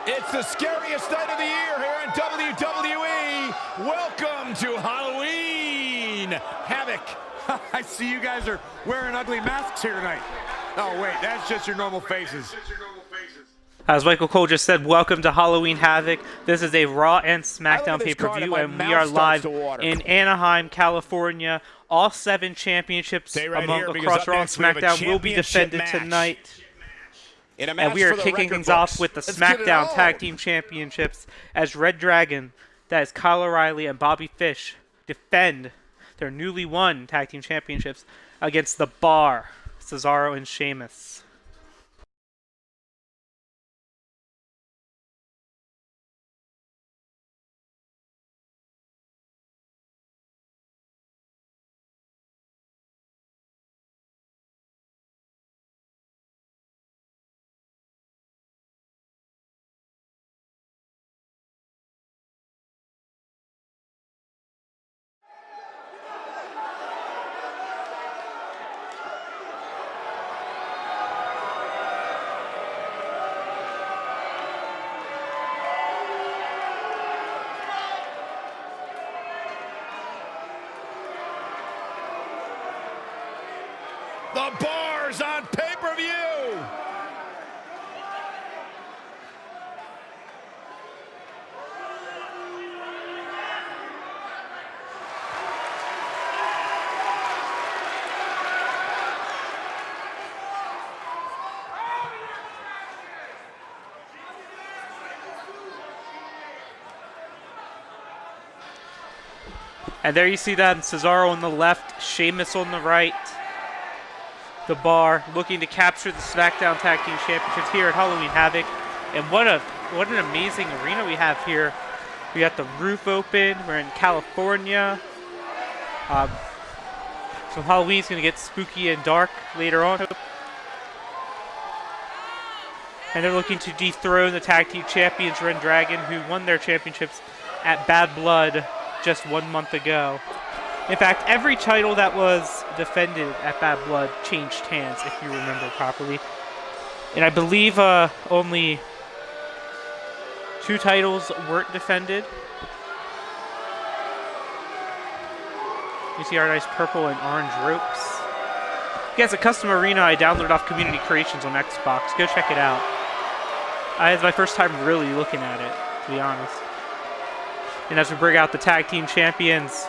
It's the scariest night of the year here in WWE. Welcome to Halloween Havoc. I see you guys are wearing ugly masks here tonight. Oh, wait, that's just your normal faces. As Michael Cole just said, welcome to Halloween Havoc. This is a Raw and Smackdown pay-per-view, and we are live in Anaheim, California. All 7 championships across Raw and Smackdown will be defended tonight. And we are kicking things off with the Smackdown Tag Team Championships as Red Dragon, that is Kyle O'Reilly and Bobby Fish, defend their newly won Tag Team Championships against The Bar, Cesaro and Sheamus. The Bar's on pay-per-view. And there you see them, Cesaro on the left, Sheamus on the right. The Bar looking to capture the SmackDown Tag Team Championships here at Halloween Havoc. And what an amazing arena we have here. We got the roof open. We're in California. So Halloween's going to get spooky and dark later on. And they're looking to dethrone the Tag Team Champions, Red Dragon, who won their championships at Bad Blood just 1 month ago. In fact, every title that was defended at Bad Blood changed hands, if you remember properly. And I believe only 2 titles weren't defended. You see our nice purple and orange ropes. Yeah, it's a custom arena I downloaded off Community Creations on Xbox. Go check it out. It's my first time really looking at it, to be honest. And as we bring out the Tag Team Champions,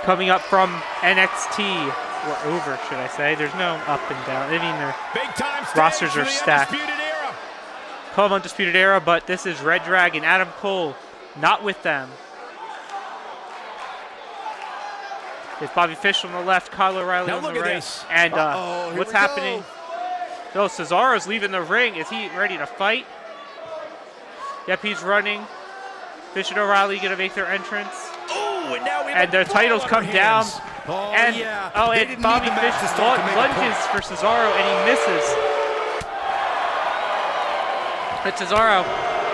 coming up from NXT, or over, should I say. There's no up and down. I mean, their rosters are stacked. Call them Undisputed Era, but this is Red Dragon, Adam Cole, not with them. It's Bobby Fish on the left, Kyle O'Reilly on the right. And what's happening? Oh, Cesaro's leaving the ring. Is he ready to fight? Yep, he's running. Fish and O'Reilly going to make their entrance. And their titles come down. And Bobby Fish lunges for Cesaro, and he misses. But Cesaro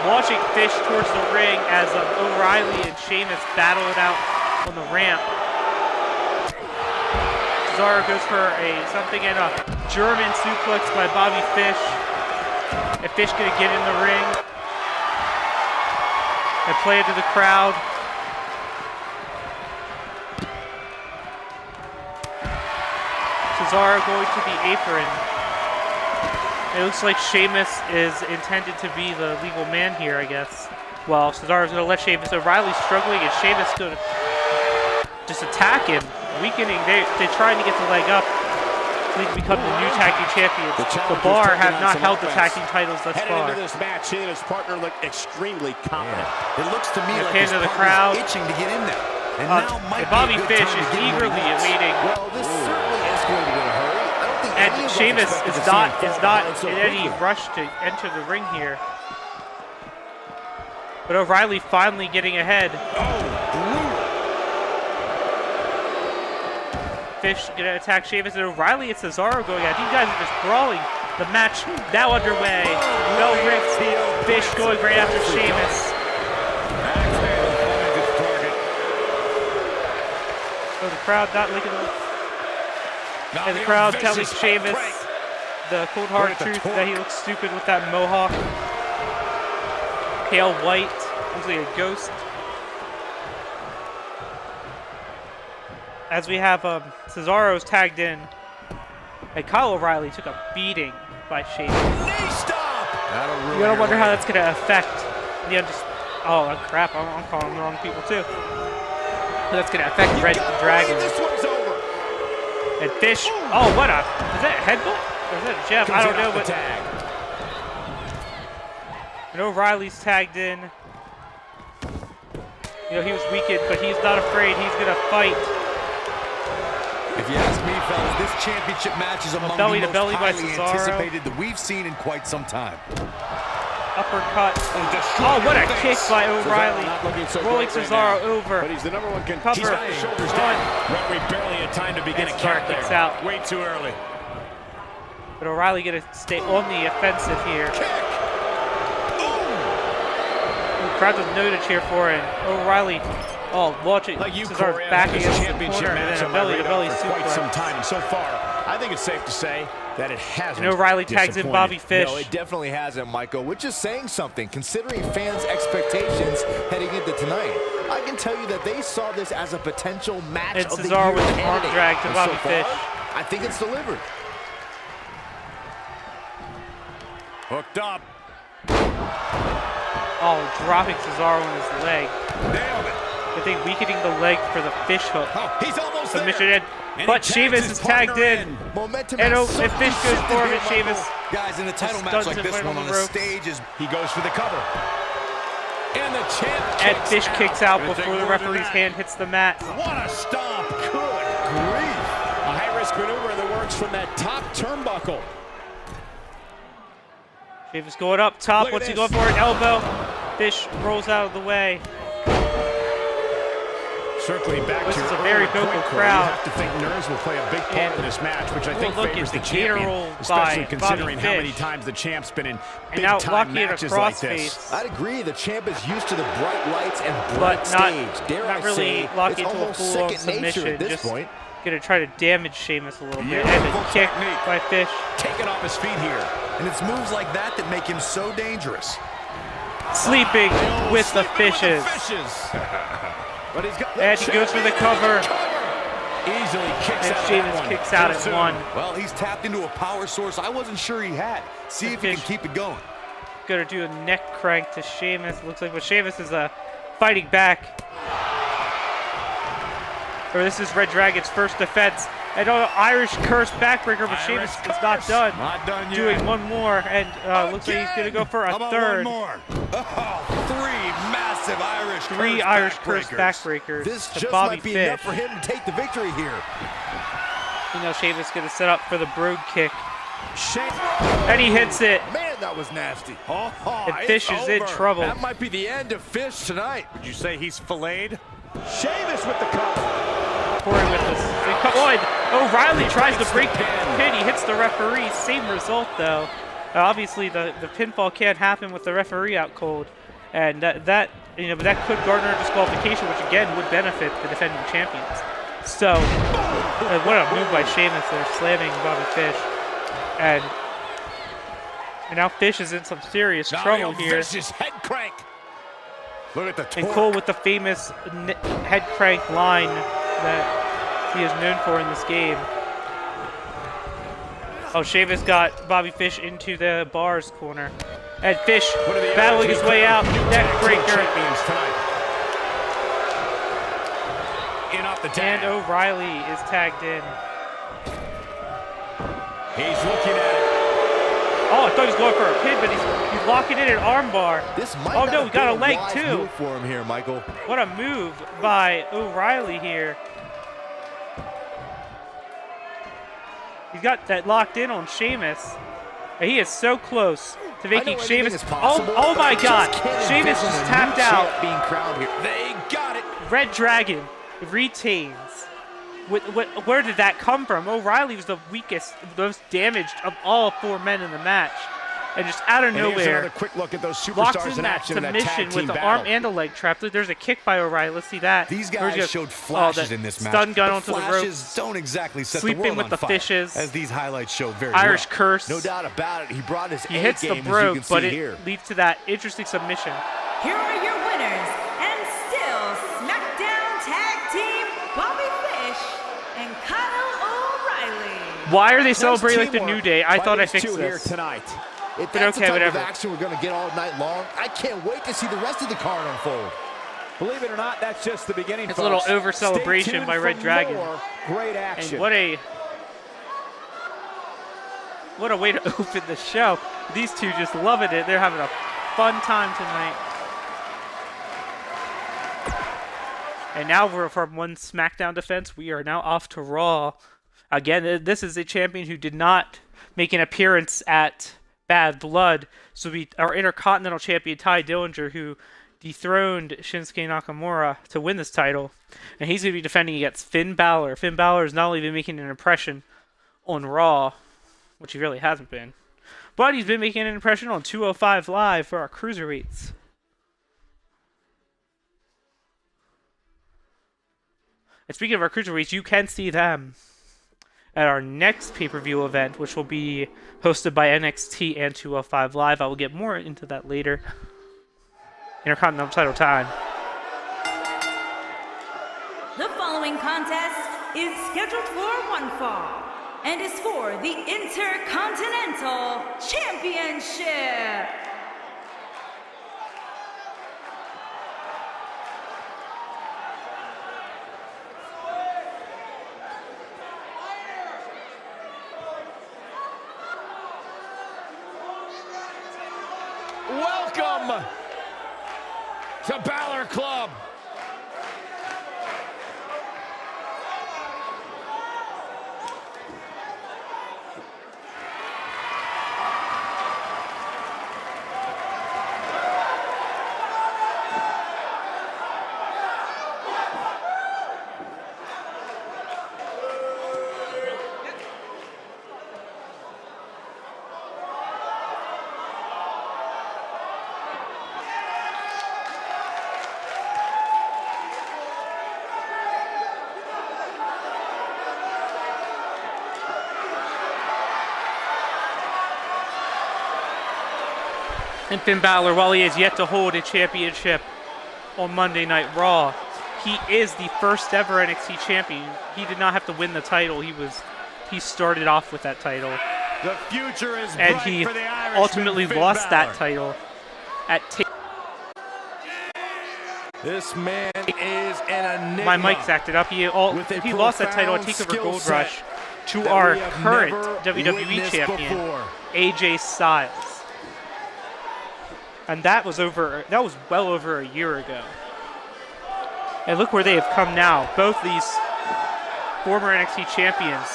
launching Fish towards the ring as O'Reilly and Sheamus battle it out on the ramp. Cesaro goes for something in a German suplex by Bobby Fish. And Fish going to get in the ring and play it to the crowd. Cesaro going to the apron. It looks like Sheamus is intended to be the legal man here, I guess. Well, Cesaro's going to let Sheamus. O'Reilly's struggling, and Sheamus going to just attack him, weakening. They're trying to get the leg up so they can become the new Tag Team Champions. The Bar have not held the Tag Team titles thus far. Into this match, he and his partner look extremely confident. It looks to me like his partner's itching to get in there. And now Bobby Fish is eagerly awaiting. Well, this certainly is going to be a hurry. And Sheamus is not in any rush to enter the ring here. But O'Reilly finally getting ahead. Fish gonna attack Sheamus, and O'Reilly and Cesaro going at. These guys are just brawling. The match now underway. No risk. Fish going right after Sheamus. So the crowd not looking. And the crowd telling Sheamus the cold hard truth that he looks stupid with that mohawk. pale white, looks like a ghost. As we have Cesaro's tagged in, and Kyle O'Reilly took a beating by Sheamus. Knee stop! You gotta wonder how that's gonna affect the oh crap! I'm calling the wrong people too. That's gonna affect Red Dragon. This one's over. And Fish. Oh, what a! Is that a headbutt? Or is that a jab? I don't know. But and O'Reilly's tagged in. You know, he was weakened, but he's not afraid. He's gonna fight. If you ask me, fellas, this championship match is among belly the to most belly by highly Cesaro. anticipated that we've seen in quite some time. Uppercut. Oh, what a kick by O'Reilly. Rolling Cesaro over. But he's the number one cover. He's got his shoulders down. Referee barely had time to begin a count there. Out. Way too early. But O'Reilly gonna stay on the offensive here. Kick. The crowd doesn't know to cheer for, and O'Reilly, watch it. Like you, Cesaro's Corey, back I've had against this the championship corner, and match then a on my belly-to-belly radar for quite some suplex. time, and so far, I think it's safe to say that it hasn't. And O'Reilly tags in Bobby Fish. No, it definitely hasn't, Michael, which is saying something, considering fans' expectations heading into tonight. I can tell you that they saw this as a potential match And of the Cesaro year with an arm candidate. drag to And Bobby so far, Fish. I think it's delivered. Hooked up. Oh, dropping Cesaro on his leg. Nailed it. I think weakening the leg for the fish hook. Oh, he's almost Submission there. in. But Sheamus is tagged in. Momentum And has Fish certainly goes shifted for him, here, and Sheamus Michael. Guys, in a title match stuns like him this right one on on the the ropes. stage is... He goes for the cover. And the champ And kicks Fish kicks out Gonna before take the more than referee's that. hand hits the mat. What a stomp. Good grief. A high-risk maneuver that works from that top turnbuckle. Sheamus going up top. Look at What's he this. going for? An elbow. Fish rolls out of the way. Circling back This to is your a very earlier vocal point, Corey, crowd. You have to think nerves will play a big part And in this match, which I think look favors at the the gator champion, roll especially by considering Bobby how many Fish. times the champ's been in And now big-time locking it matches across like this. face. I'd agree, the champ is used to the bright lights and bright But not, stage. Dare not I really say, locking it's into a almost full-on second nature submission. at this Just point. gonna try to damage Sheamus a little bit. And Beautiful a kick technique. by Fish. Taking off his feet here. And it's moves like that that make him so dangerous. Sleeping with the Fishes. But he's got And he goes for the cover. Easily kicks And out Sheamus that one. kicks out Too at soon. one. Well, he's tapped into a power source I wasn't sure he had. See if he can Fish. keep it going. Gonna do a neck crank to Sheamus. Looks like, but Sheamus is fighting back. Or this is Red Dragon's first defense. And Irish curse backbreaker, but Sheamus is not done. Not done yet. Doing one more, and looks like he's gonna go for How a about third. one more? Oh, three massive Irish Three curse Irish curse backbreakers. backbreakers This to just Bobby might be Fish. enough for him to take the victory here. You know, Sheamus gonna set up for the brogue kick, Shane. and he hits it. Man, that was nasty. Oh, And it's Fish is in over. trouble. That might be the end of Fish tonight. Would you say he's filleted? Sheamus with the cover. Corey with this. Oh, and O'Reilly tries to break the pin. He hits the referee. Same result though. Obviously, the pinfall can't happen with the referee out cold, and but that could garner a disqualification, which again would benefit the defending champions. So, what a move by Sheamus there, slamming Bobby Fish, and now Fish is in some serious trouble here. Vicious head crank. Look at the torque. And Cole with the famous head crank line that he is known for in this game. Oh, Sheamus got Bobby Fish into the bars corner. And Fish One of the battling his way out. Neck breaker. champions tonight. In off the tag. And O'Reilly is tagged in. He's looking at it. Oh, I thought he was going for a pin, but he's locking in an armbar. This might Oh not no, have we got a been leg wise too. move for him here, Michael. What a move by O'Reilly here. He's got that locked in on Sheamus. And he is so close to making Sheamus. Oh my God! Sheamus just tapped out. Being crowned here. They got it. Red Dragon retains. Where did that come from? O'Reilly was the weakest, most damaged of all four men in the match. And just out of And here's nowhere, another quick look at those locks superstars in in that action in that tag submission team with the battle. arm and a leg trap. There's a kick by O'Reilly. Let's see that. These Where's guys he- showed flashes the in this match. stun gun but onto the flashes ropes. don't exactly set Sleeping the world with on the fire, Fishes. as these highlights show very Irish well. curse. No doubt about it. He brought his He A hits the game, as you brogue, can but see it here. leads to that interesting submission. here are your winners, and still Smackdown Tag Team, Bobby Fish and Kyle O'Reilly. Why are they celebrating like the New Day? I thought I fixed here this. tonight. If But that's okay, the type whatever. of action we're going to get all night long, I can't wait to see the rest of the card unfold. Believe it or not, that's just the beginning, It's a little folks. over celebration Stay tuned by Red for Dragon. more great action. And what a way to open the show. These two just loving it. They're having a fun time tonight. And now we're from one SmackDown defense. We are now off to Raw. Again, this is a champion who did not make an appearance at Bad Blood. So our Intercontinental Champion, Ty Dillinger, who dethroned Shinsuke Nakamura to win this title. And he's going to be defending against Finn Balor. Finn Balor has not only been making an impression on Raw, which he really hasn't been, but he's been making an impression on 205 Live for our Cruiserweights. And speaking of our Cruiserweights, you can see them at our next pay-per-view event, which will be hosted by NXT and 205 Live. I will get more into that later. Intercontinental title time. The following contest is scheduled for one fall and is for the Intercontinental Championship. Welcome to Balor Club. And Finn Balor, while he has yet to hold a championship on Monday Night Raw, he is the first ever NXT champion. He did not have to win the title. He started off with that title. The future is And bright he for the Irishman, ultimately Finn lost Balor. that title at This man is an enigma. My mic's acted up. He lost that title at profound TakeOver skill Gold set Rush to that our we have current never WWE witnessed champion, before. AJ Styles. And that was well over a year ago. And look where they have come now. Both these former NXT champions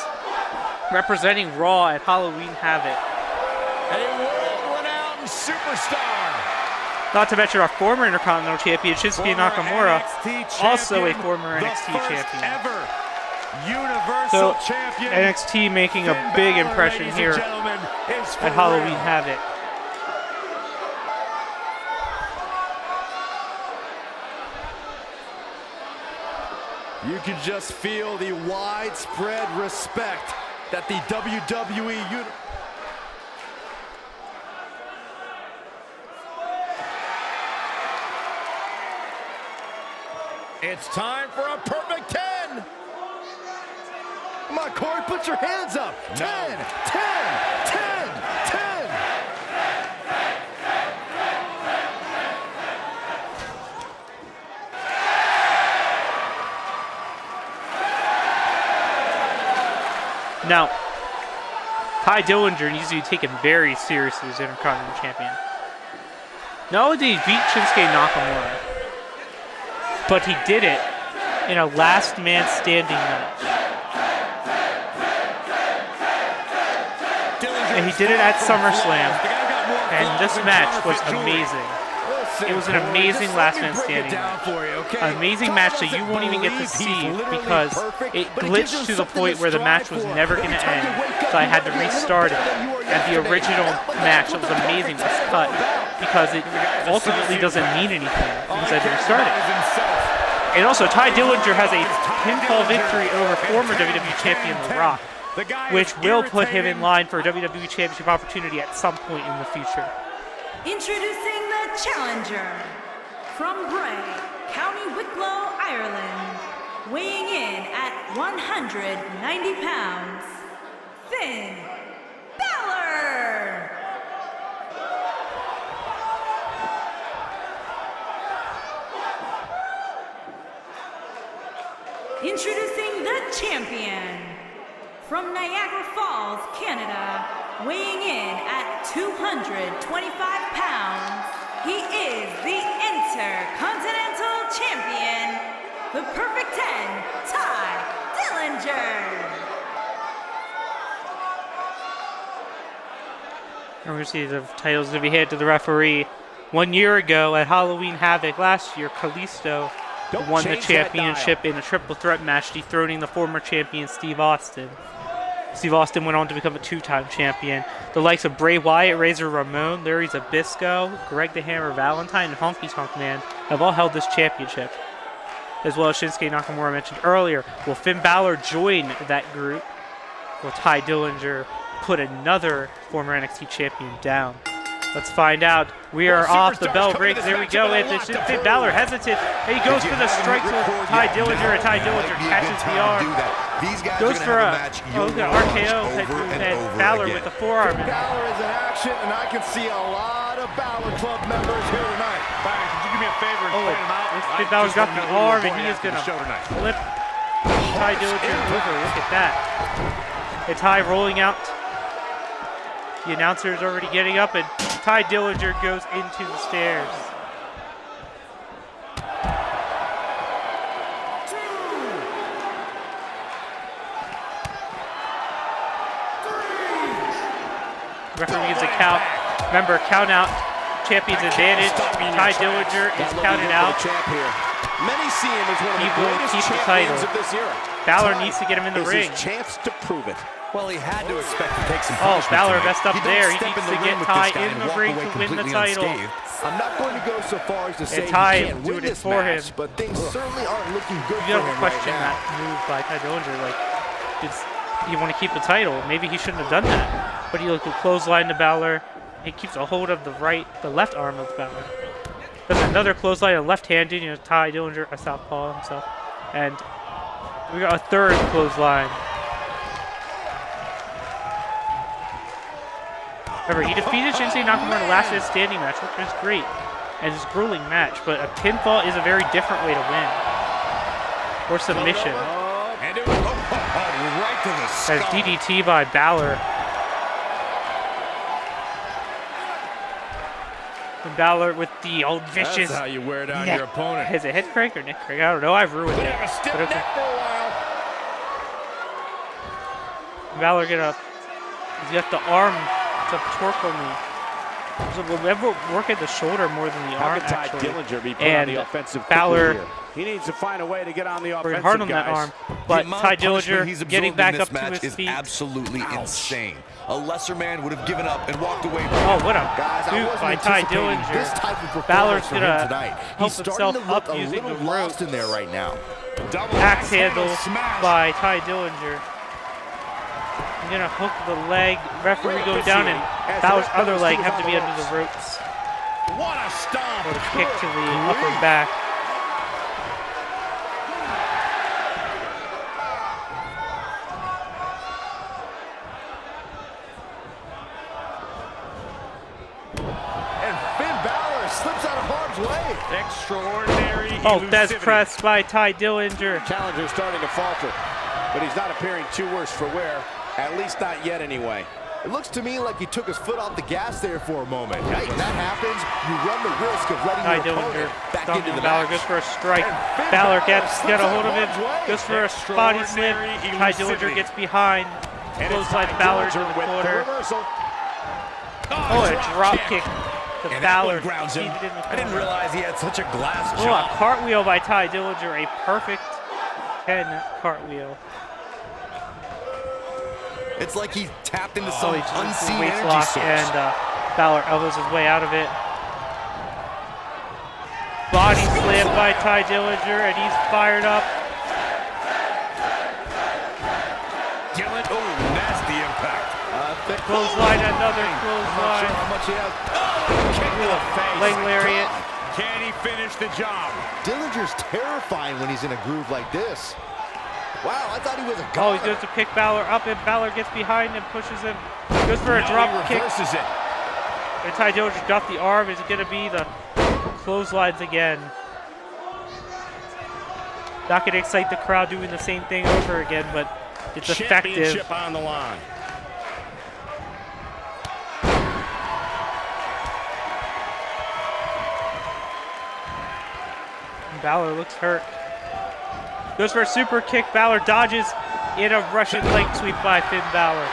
representing Raw at Halloween Havoc. A world-renowned superstar. Not to mention our former Intercontinental champion, Shinsuke Former Nakamura, NXT also a champion, former the NXT first champion. Ever Universal So champion. NXT making a Finn big Balor, impression ladies here and gentlemen, is for at Halloween real. Havoc. You can just feel the widespread respect that the WWE It's time for a perfect 10. Come on, Corey, put your hands up. 10, 10, 10, 10. Now, Ty Dillinger needs to be taken very seriously as Intercontinental Champion. Not only did he beat Shinsuke Nakamura, but he did it in a last man standing match. And he did it at SummerSlam, and this match was amazing. It was an amazing last man standing match. An amazing match that you won't even get to see because it glitched to the point where the match was never going to end. So I had to restart it. And the original match that was amazing was cut because it ultimately doesn't mean anything because I had to restart it. And also, Ty Dillinger has a pinfall victory over former WWE Champion The Rock, which will put him in line for a WWE Championship opportunity at some point in the future. Introducing the challenger from Bray, County Wicklow, Ireland, weighing in at 190 pounds, Finn Balor. Introducing the champion, from Niagara Falls, Canada, weighing in at 225 pounds, he is the Intercontinental Champion, the Perfect 10, Ty Dillinger. And we're going to see the titles going to be handed to the referee. 1 year ago at Halloween Havoc last year, Kalisto won the championship in a triple threat match, dethroning the former champion Steve Austin. Steve Austin went on to become a two-time champion. The likes of Bray Wyatt, Razor Ramon, Larry Zbyszko, Greg the Hammer Valentine, and Honky Tonk Man have all held this championship, as well as Shinsuke Nakamura mentioned earlier. Will Finn Balor join that group? Will Ty Dillinger put another former NXT champion down? Let's find out. We are off. The bell breaks. There we go. Finn Balor hesitant. And he goes for the strike to Ty Dillinger, and Ty Dillinger catches the arm. Goes for a RKO, and Balor with the forearm. Balor is in action, and I can see a lot of Balor Club members here tonight. Byron, could you do me a favor and point him out? Finn Balor's got the arm, and he is going to flip Ty Dillinger over. Look at that. And Ty rolling out. The announcer is already getting up, and Ty Dillinger goes into the stairs. Referee gives a count. Remember, count out, champion's advantage. Ty Dillinger is counted out. Many see him as one of He the will greatest keep the champions title. of this era. Balor needs to get him in the ring. His chance to prove it. Well, he had to expect to take some Oh, punishment Balor tonight. messed up You don't there. He step needs in to the get ring with Ty this guy in and the walk ring away to win the completely title. unscathed. I'm not going to go so far as to say he Ty can't doing win it this for match, him. but things certainly aren't looking good You for have to him question right now. that move by Ty Dillinger. Like, you want to keep the title. Maybe he shouldn't have done that. But he looked at clothesline to Balor. He keeps a hold of the left arm of Balor. Does another clothesline, a left-handed. Ty Dillinger, a southpaw himself, and we got a third clothesline. Remember, he defeated Shinsuke Nakamura in the last Man Standing match, which was great, and it's a grueling match. But a pinfall is a very different way to win, or submission. And it was right to the skull. As DDT by Balor. And Balor with the old vicious. That's how you wear down neck. your opponent. Is it head crank or neck crank? I don't know. I've ruined Could it. have a stiff But okay. neck for a while. Balor he's got the arm to torque on me. So we'll never work at the shoulder more than the How arm, can Ty actually. Dillinger be put And on the offensive Balor quickly here? He needs to find a way to get on the working offensive, hard on guys. that arm. But Ty Dillinger getting back up to his is feet. absolutely insane. A lesser man would have given up and walked away. Oh, what a Guys, I boot wasn't by Ty anticipating this Dillinger. type of performance Balor's from him gonna tonight. help He's himself starting to look up a using little the lost ropes. in there right now. Double Axe handle smash. by Ty Dillinger. He's gonna hook the leg. Referee goes down, and Balor's other leg have to be under the ropes. What a stomp. Or a kick to the upper back. And Finn Balor slips out of harm's way. Extraordinary Oh, that's elusivity. pressed by Ty Dillinger. Challenger's starting to falter, but he's not appearing too worse for wear. At least not yet, anyway. It looks to me like he took his foot off the gas there for a moment. Hey, when that happens, you run the risk of letting Ty your Dillinger opponent back stomping into the Balor match. goes for a strike. And Finn Balor Balor gets slips a out hold of him. harm's way. Goes for a body slam. Extraordinary Ty Dillinger elusivity. gets behind. And it's Clothesline Ty Balor to Dillinger the with the corner. reversal. Oh, a drop kick to And that Balor. one grounds him. Seated in the I didn't corner. realize he had such a glass Oh, a jaw. cartwheel by Ty Dillinger. A perfect 10 cartwheel. It's like he tapped into Oh, some he just unseen waist energy lock, source. and Balor elbows his way out of it. Body slam by Ty Dillinger, and he's fired up. Oh, nasty impact. Clothesline, another I'm not sure clothesline. how much he has. Kick to the face. Leg lariat. Can he finish the job? Dillinger's terrifying when he's in a groove like this. Wow, I thought he was a Oh, god. he goes to pick Balor up, and Balor gets behind and pushes him. Goes for a drop kick. Reverses it. And Ty Dillinger got the arm. Is it going to be the clotheslines again? Not going to excite the crowd doing the same thing over again, but it's effective. Championship on the line. Balor looks hurt. Goes for a super kick. Balor dodges in a Russian leg sweep by Finn Balor.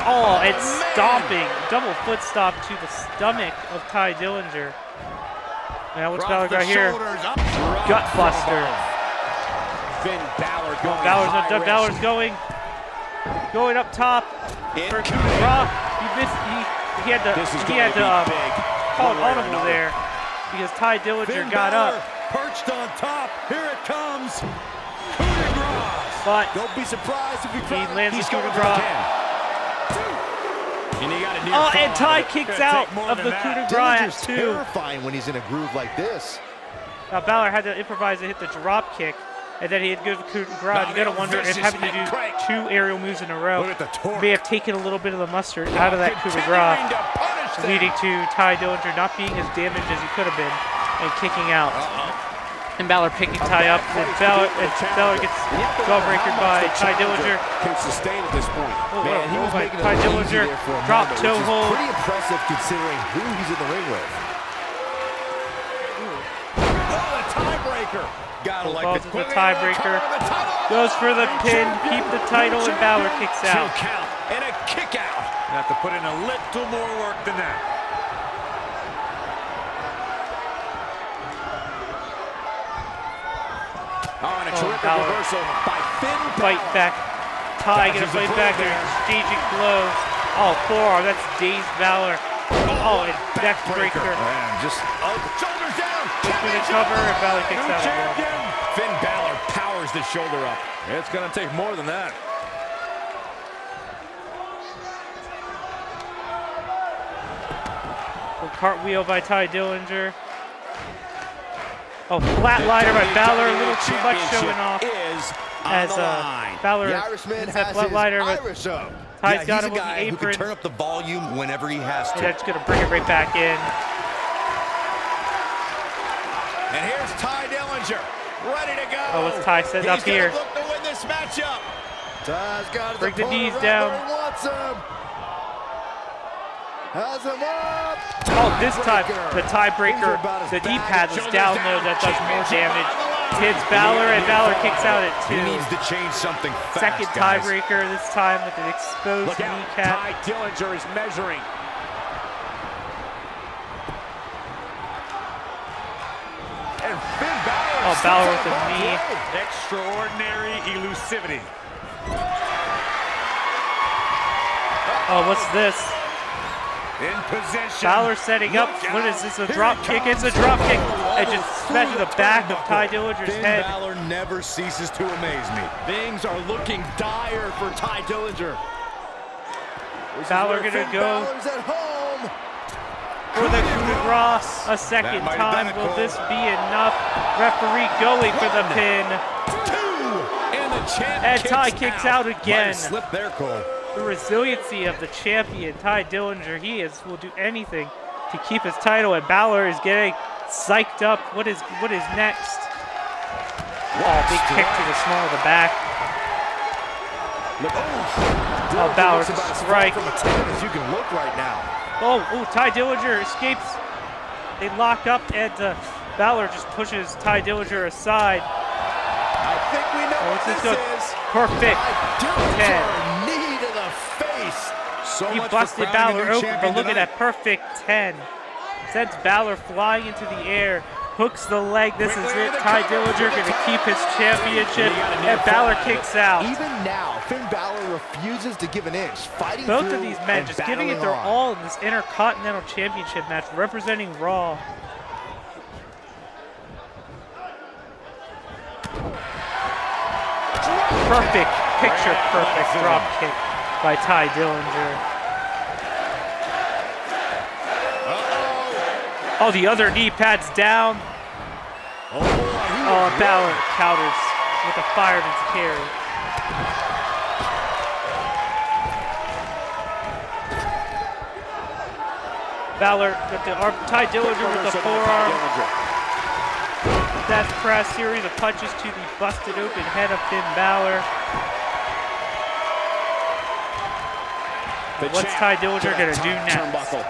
Oh, it's stomping. Double foot stomp to the stomach of Ty Dillinger. Now what's Balor got here? Gut buster. Finn Balor going Balor's high not done. Balor's going up top for coup de grace. He missed. He had to. He had to call an audible there because Ty Dillinger got up. Perched on top. Here it comes. Coup de grace. But Don't be surprised if he lands the coup de grace. And he got a near Oh, fall. and Ty It's kicks gonna out take more of than the that. coup de grace Dillinger's at 2. terrifying when he's in a groove like this. Now Balor had to improvise and hit the drop kick, and then he had to go to the coup de grace. You gotta wonder if having to do 2 aerial moves in a row Look at the torque. may have taken a little bit of the mustard out of that coup de grace, Continuing to punish them. leading to Ty Dillinger not being as damaged as he could have been and kicking out. And Balor picking Ty up, and Balor gets jawbreakered by Ty Dillinger. can sustain at this point. Man, he was by making Ty it look easy Dillinger, there for a drop moment, toe which is hold. pretty impressive considering who he's in the ring with. Oh, a tiebreaker. Gotta Falls like the into the tiebreaker. Goes for the pin, keep the title, and Balor kicks out. 2 count and a kick out. You have to put in a little more work than that. Oh, and a Oh, terrific Balor. reversal by Finn Fight Balor. back. Ty gonna Dodges the fight throw back. They're there. exchanging blows. Oh, forearm. That's dazed Balor. Oh, and neck breaker. And just shoulders down. Goes for the cover, and Balor kicks New out again. champion. Finn Balor powers the shoulder up. It's gonna take more than that. A cartwheel by Ty Dillinger. Oh, flatliner by Balor. A little too much showing off. Is on As the line. Balor The Irishman hits that has his flatliner, but Irish up. Ty's got he's him a with the guy who can apron. turn up the volume whenever he has And to. that's gonna bring it right back in. And here's Ty Dillinger, ready to go. Oh, what's Ty set up here? He's gonna look to win this matchup. Ty's got his Bring the opponent knees right down. where he wants him. Has him up. Oh, this time the Things are tiebreaker, about as the bad D-pad was Shoulders down down. low. That does more Championship damage. on the line. Hits Balor, and Balor kicks out at He 2. needs to change something fast, Second guys. tiebreaker, this time with an exposed Look out. kneecap. Ty Dillinger is measuring. And Finn Balor. Oh, Balor with a knee. Extraordinary elusivity. Oh, what's this? In position. Balor setting up. Look What out. is this? A Here drop it kick? comes. It's a drop kick. It just smashes the back of Ty Dillinger's Finn head. Balor never ceases to amaze me. Things are looking dire for Ty Dillinger. This is Balor where gonna Finn go Balor's at home. for the coup de grace a second That might have time. been a Will call. this be enough? Referee going for the pin. And the champ And Ty kicks out Might again. have slipped there, Cole. The resiliency of the champion, Ty Dillinger, will do anything to keep his title, and Balor is getting psyched up. What is next? Oh, big kick to the small of the back. Oh, Balor Looks about as far strike. from a 10 as you can look right now. Oh, Ty Dillinger escapes. They lock up, and Balor just pushes Ty Dillinger aside. I think we know what's what this this go- is. Perfect. Ty 10. Dillinger, knee to the face. So He much for busted crowning a Balor new open, champion but look at tonight. that perfect 10. Sends Balor flying into the air, hooks the leg. This is Quickly it. into the Ty cover. Dillinger going to keep his championship, He got a knee and Balor kicks out. Even now, Finn Balor refuses to give an inch, fighting Both through of these men and just giving it battling their on. all in this Intercontinental Championship match, representing Raw. Perfect, picture perfect drop kick by Ty Dillinger. Oh, the other knee pads down. Oh, Balor counters with a fireman's carry. Balor with the arm, Ty Dillinger with the forearm. Death press, series of punches to the busted open head of Finn Balor. What's Ty Dillinger going to do next? Turnbuckle.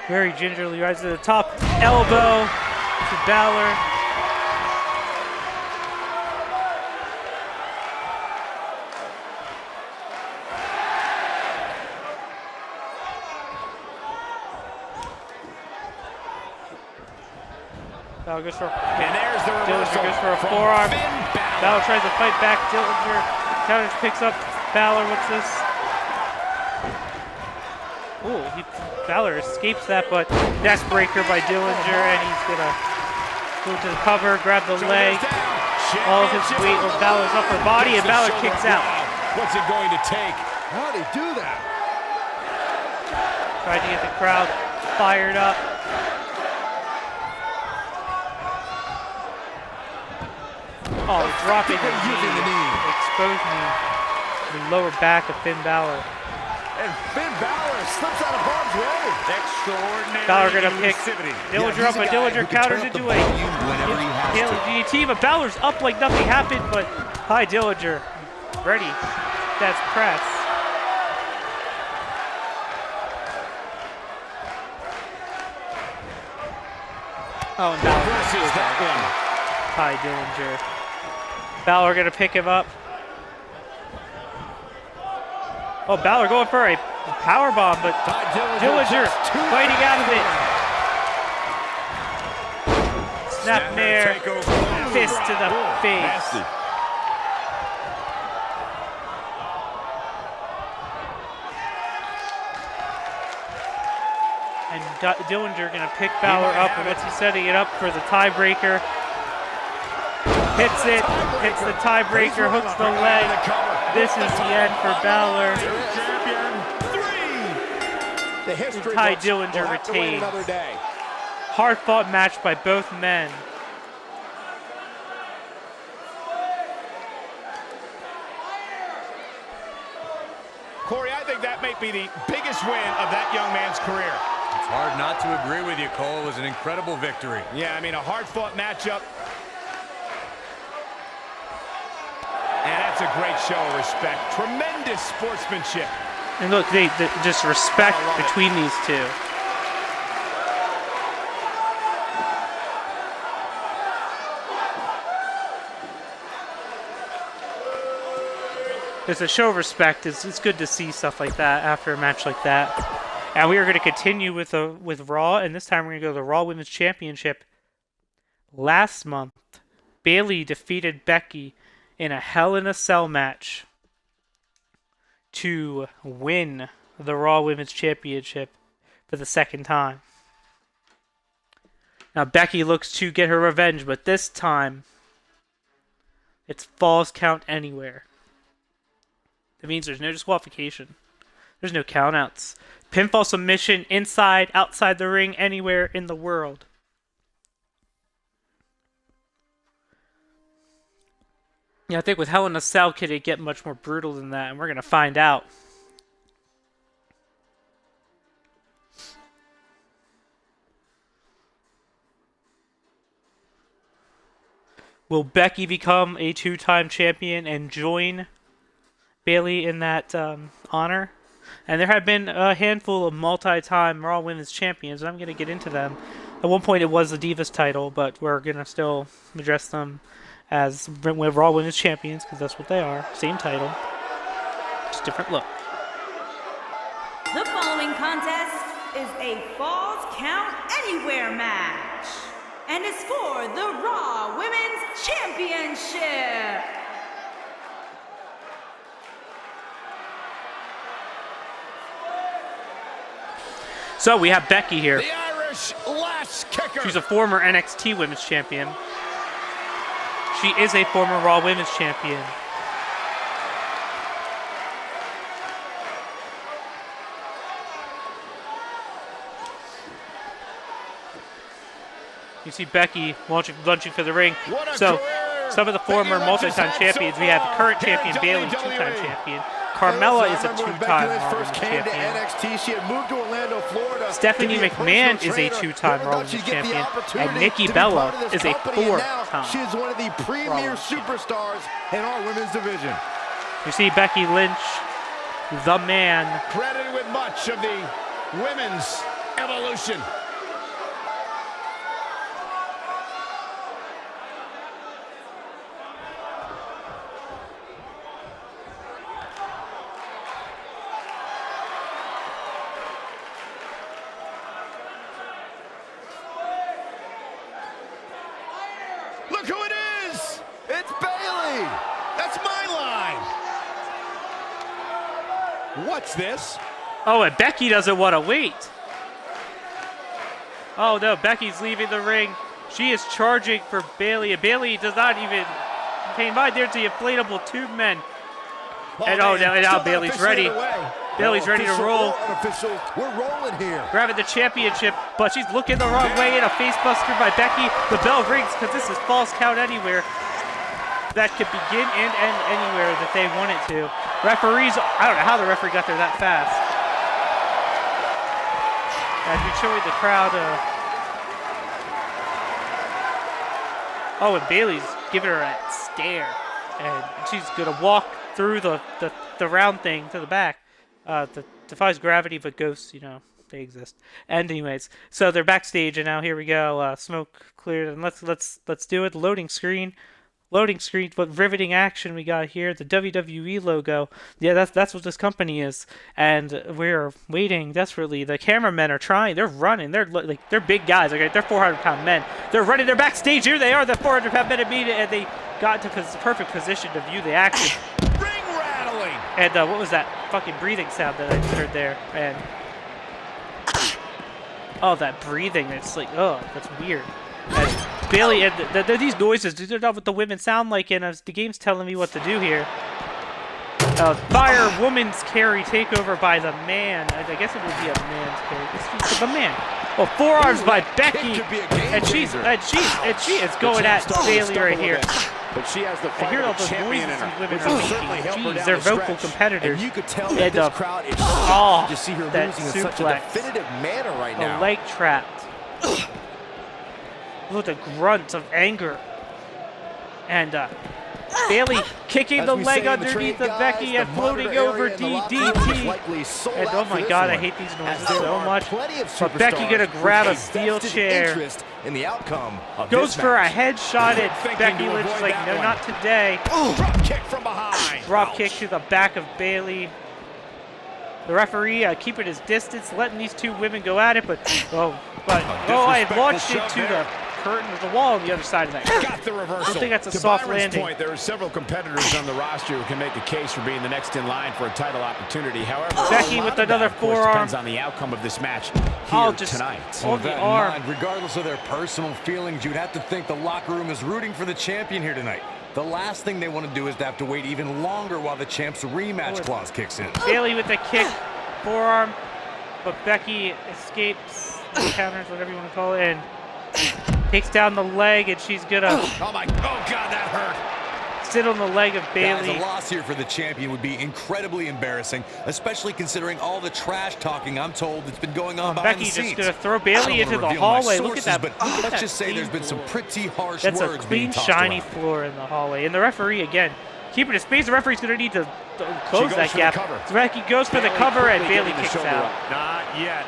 Very gingerly rises to the top. Elbow to Balor. Balor goes for, And there's the Dillinger reversal goes for a from forearm. Finn Balor. Balor tries to fight back. Dillinger counters, picks up Balor. What's this? Ooh, Balor escapes that, but neck breaker by Dillinger, and he's gonna move to the cover, grab the leg. All of his weight on Balor's upper body, and Balor kicks out. What's it going to take? How'd he do that? Trying to get the crowd fired up. Oh, dropping the knee, exposed knee to the lower back of Finn Balor. And Finn Balor slips out of harm's way. Extraordinary. Balor gonna pick elusivity. Dillinger up, but Dillinger counters into a DDT, but Balor's up like nothing happened, but Ty Dillinger, ready. That's press. Oh, and Balor Versus that one. Ty Dillinger. Balor gonna pick him up. Oh, Balor going for a power bomb, but Dillinger fighting out of it. Snapmare, fist to the face. And Dillinger gonna pick Balor up, and what's he setting it up for the tiebreaker? Hits it, hits the tiebreaker, hooks the leg. This is the end for Balor. Ty Dillinger retains. Hard-fought match by both men. Corey, I think that might be the biggest win of that young man's career. It's hard not to agree with you, Cole. It was an incredible victory. Yeah, I mean, a hard-fought matchup. And that's a great show of respect. Tremendous sportsmanship. And look, they just respect between these two. It's a show of respect. It's good to see stuff like that after a match like that. And we are going to continue with Raw, and this time we're going to go to the Raw Women's Championship. Last month, Bayley defeated Becky in a Hell in a Cell match to win the Raw Women's Championship for the second time. Now Becky looks to get her revenge, but this time it's Falls Count Anywhere. That means there's no disqualification. There's no countouts. Pinfall submission inside, outside the ring, anywhere in the world. Yeah, I think with Hell in a Cell, could it get much more brutal than that? And we're going to find out. Will Becky become a two-time champion and join Bayley in that honor? And there have been a handful of multi-time Raw Women's Champions. I'm going to get into them. At one point it was the Divas title, but we're going to still address them as Raw Women's Champions, because that's what they are. Same title, just different look. The following contest is a Falls Count Anywhere match and is for the Raw Women's Championship. So we have Becky here. The Irish lash kicker. She's a former NXT Women's Champion. She is a former Raw Women's Champion. You see Becky lunging for the ring. What a So career. some of the former Becky Lynch has multi-time had champions. so We have far current here in champion Bayley, WWE. two-time champion. Carmella is a two-time Raw first Women's came to champion. NXT. She had moved to Orlando, Florida. Stephanie to be a McMahon personal is a trainer. two-time Never Raw thought she'd Women's get the champion. opportunity And Nikki to be Bella part of this is a company, and now four-time she is one of the premier Women's superstars in our women's division. You see Becky Lynch, the man. Credited with much of the women's evolution. Look who it is! It's Bayley. That's my line. What's this? Oh, and Becky doesn't want to wait. Oh no, Becky's leaving the ring. She is charging for Bayley, and Bayley does not even pay mind. There's the inflatable tube men. And now Bayley's ready. Bayley's ready to roll. Unofficial. We're rolling here. Grabbing the championship, but she's looking the wrong way, and a face buster by Becky. The bell rings because this is false count anywhere. That could begin and end anywhere that they want it to. Referees, I don't know how the referee got there that fast. As we showing the crowd. Oh, and Bayley's giving her that stare, and she's gonna walk through the round thing to the back. Defies gravity, but ghosts, they exist. And anyways, so they're backstage, and now here we go. Smoke cleared, and let's do it. Loading screen. What riveting action we got here. The WWE logo. Yeah, that's what this company is, and we're waiting desperately. The cameramen are trying. They're running. They're big guys. Okay, they're 400-pound men. They're running. They're backstage. Here they are. The 400-pound men immediately, and they got to perfect position to view the action. Ring rattling. And what was that fucking breathing sound that I heard there? And oh, that breathing. It's like, oh, that's weird. And Bayley, and these noises, they're not what the women sound like, and the game's telling me what to do here. Fire woman's carry takeover by the man. I guess it would be a man's carry. It's the man. Well, forearms by Becky, and she is going at Bayley right here. But she has the I fight hear all of a those champion noises in these her. women Which are will making. certainly help her Jeez, down they're the vocal stretch. competitors. And you could tell And, that this crowd is oh, shocked to see her that losing in such a suplex. definitive manner right A now. leg trapped. Look at the grunt of anger. And Bayley kicking As the we leg say in the underneath trade, of Becky guys, and the floating monitor over area in the locker room is DDT. likely sold And out oh for my this god, I one. hate these noises As there so are much. plenty of But Becky superstars gonna grab a with steel vested chair. interest in the outcome of Goes this for a match. headshot at Thinking Becky to Lynch. avoid Like, that no, one. not today. Drop kick from behind. Drop kick to the back of Bayley. The referee keeping his distance, letting these two women go at it, but I had launched into the curtain of the wall on the other side of that. Got the reversal. I think that's a To soft Byron's landing. point, there are several competitors on the roster who can make a case for being the next in line for a title opportunity. However, Becky a lot with of that, another of course, forearm. depends on the outcome of this match Oh, here just tonight. on With the that in arm. mind, regardless of their personal feelings, you'd have to think the locker room is rooting for the champion here tonight. The last thing they want to do is to have to wait even longer while the champ's rematch clause kicks in. Bayley with the kick, forearm, but Becky escapes, counters, whatever you want to call it, and takes down the leg, and she's gonna Oh God, that hurt. sit on the leg of Guys, Bayley. a loss here for the champion would be incredibly embarrassing, especially considering all the trash talking I'm told that's been going on behind Becky the just scenes. gonna throw I Bayley don't into wanna the reveal my hallway. Look at sources, that. but Look at let's that just say there's clean been some floor. pretty harsh That's a words being clean, tossed shiny around. floor in the hallway. And the referee, again, keeping his space. The referee's going to need to close goes that for the gap. cover. So Becky goes for the cover, and quickly Bayley getting the kicks shoulder out. up. Not yet.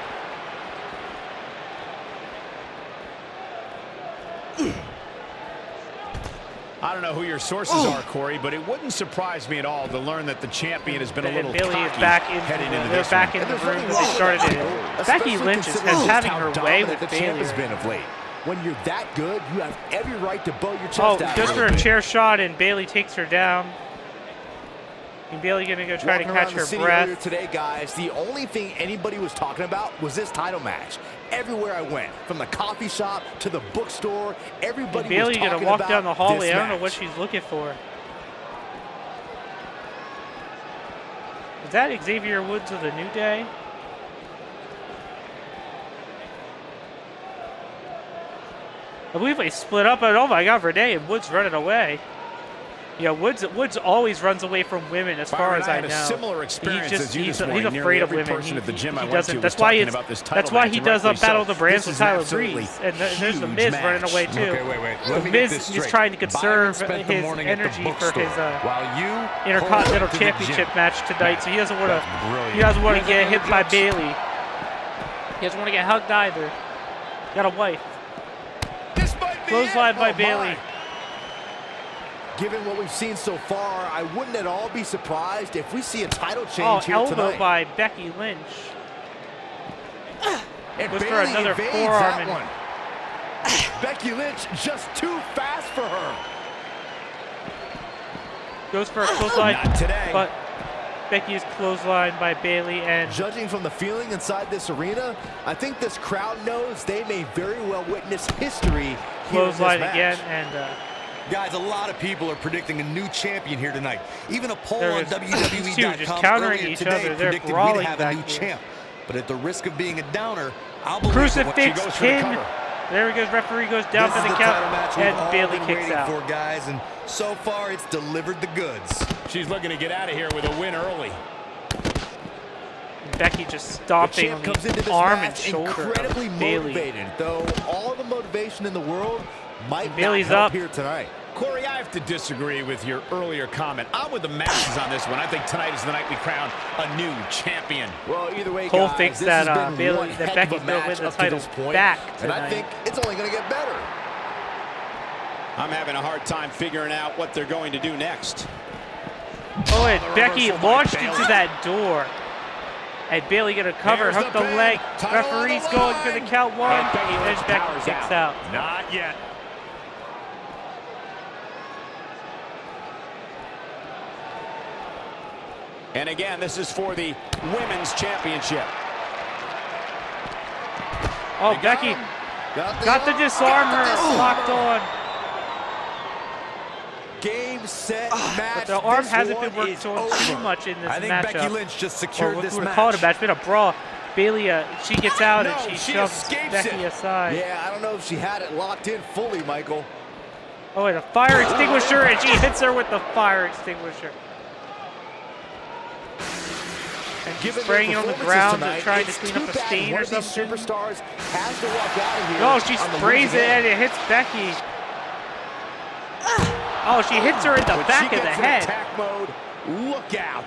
I don't know who your sources are, Corey, but it wouldn't surprise me at all to learn that the champion has been a little And Bayley is cocky back in. heading into They're this back one. in the And room there's that they nothing started wrong in. with that. Becky Especially Lynch is considering having how her way dominant with the Bayley. champ has been of late. When you're that good, you have every right to bow your chest out. Goes a for little a bit. chair shot, and Bayley takes her down. And Bayley gonna go try Walking to around catch the her city earlier breath. today, guys, the only thing anybody was talking about was this title match. Everywhere I went, from the coffee shop to the bookstore, everybody And Bayley was talking gonna walk about down the hallway. this I don't know match. what she's looking for. Is that Xavier Woods of the New Day? I believe they split up, and oh my God, Renee and Woods running away. Yeah, Woods always runs away from women, as far as I know. A similar experience as you he's this morning. afraid of women. At the gym he I went doesn't. to That's why it's. about this That's why he does Battle of the Brands with Tyler absolutely Breeze, and there's the Miz running away too. Okay, wait. The Miz is trying to conserve his energy for his Intercontinental Championship match tonight, so he doesn't want to. He doesn't want to get hit by Bayley. He doesn't want to get hugged either. Got a wife. Clothesline by Bayley. Given what we've seen so far, I wouldn't at all be surprised if we see a title change here tonight. Elbow by Becky Lynch. And Goes Bayley for another evades forearm. that one. Becky Lynch just too fast for her. Goes for a clothesline. Not today. But Becky is clotheslined by Bayley, and Judging from the feeling inside this arena, I think this crowd knows they may very well witness history. clothesline again, and guys, a lot of people are predicting a new champion here tonight. Even a poll on just WWE.com countering earlier each today other. They're predicted we'd brawling have a back new here. champ. But at the risk of being a downer, I'll believe that when she crucifix goes for the pin. cover. There he goes. Referee goes down This for is the title count, match we've and all Bayley been kicks waiting out. for, guys, and so far it's delivered the goods. She's looking to get out of here with a win early. Becky just stomping on comes into the this arm and match shoulder incredibly of Bayley. motivated, though all the motivation in the world might Bayley's not help up here tonight. Corey, I have to disagree with your earlier comment. I'm with the masses on this one. I think tonight is the night we crown a new champion. Well, either way, Cole guys, thinks this that has been Bayley, one that heck Becky's of a gonna win match the up to title this point, back and I tonight. think it's only going to get better. I'm having a hard time figuring out what they're going to do next. Oh, and Becky launched into that door. And Bayley gonna cover, There's hook the the pin. leg. Title on the Referee's going for the line. count one, And Becky and Lynch Becky powers kicks out. out. Not yet. And again, this is for the Women's Championship. Oh, Becky got the disarmer locked on. Game, set, match. But the arm This hasn't one been worked is on over. too much in this I think matchup. Becky Lynch just Or secured what this we would match. call it a match. It's been a brawl. Bayley, she gets out No, and she shoves escapes Becky it. aside. Yeah, I don't know if she had it locked in fully, Michael. Oh, and a fire extinguisher, and she hits her with the fire extinguisher. And she's Given spraying it their on the performances ground tonight, and trying to it's clean too up a bad stain one or of these something. superstars has to walk out of here. No, she on the sprays it losing and end. it hits Becky. Oh, she hits her in the When back she of the gets in head. attack mode, look out.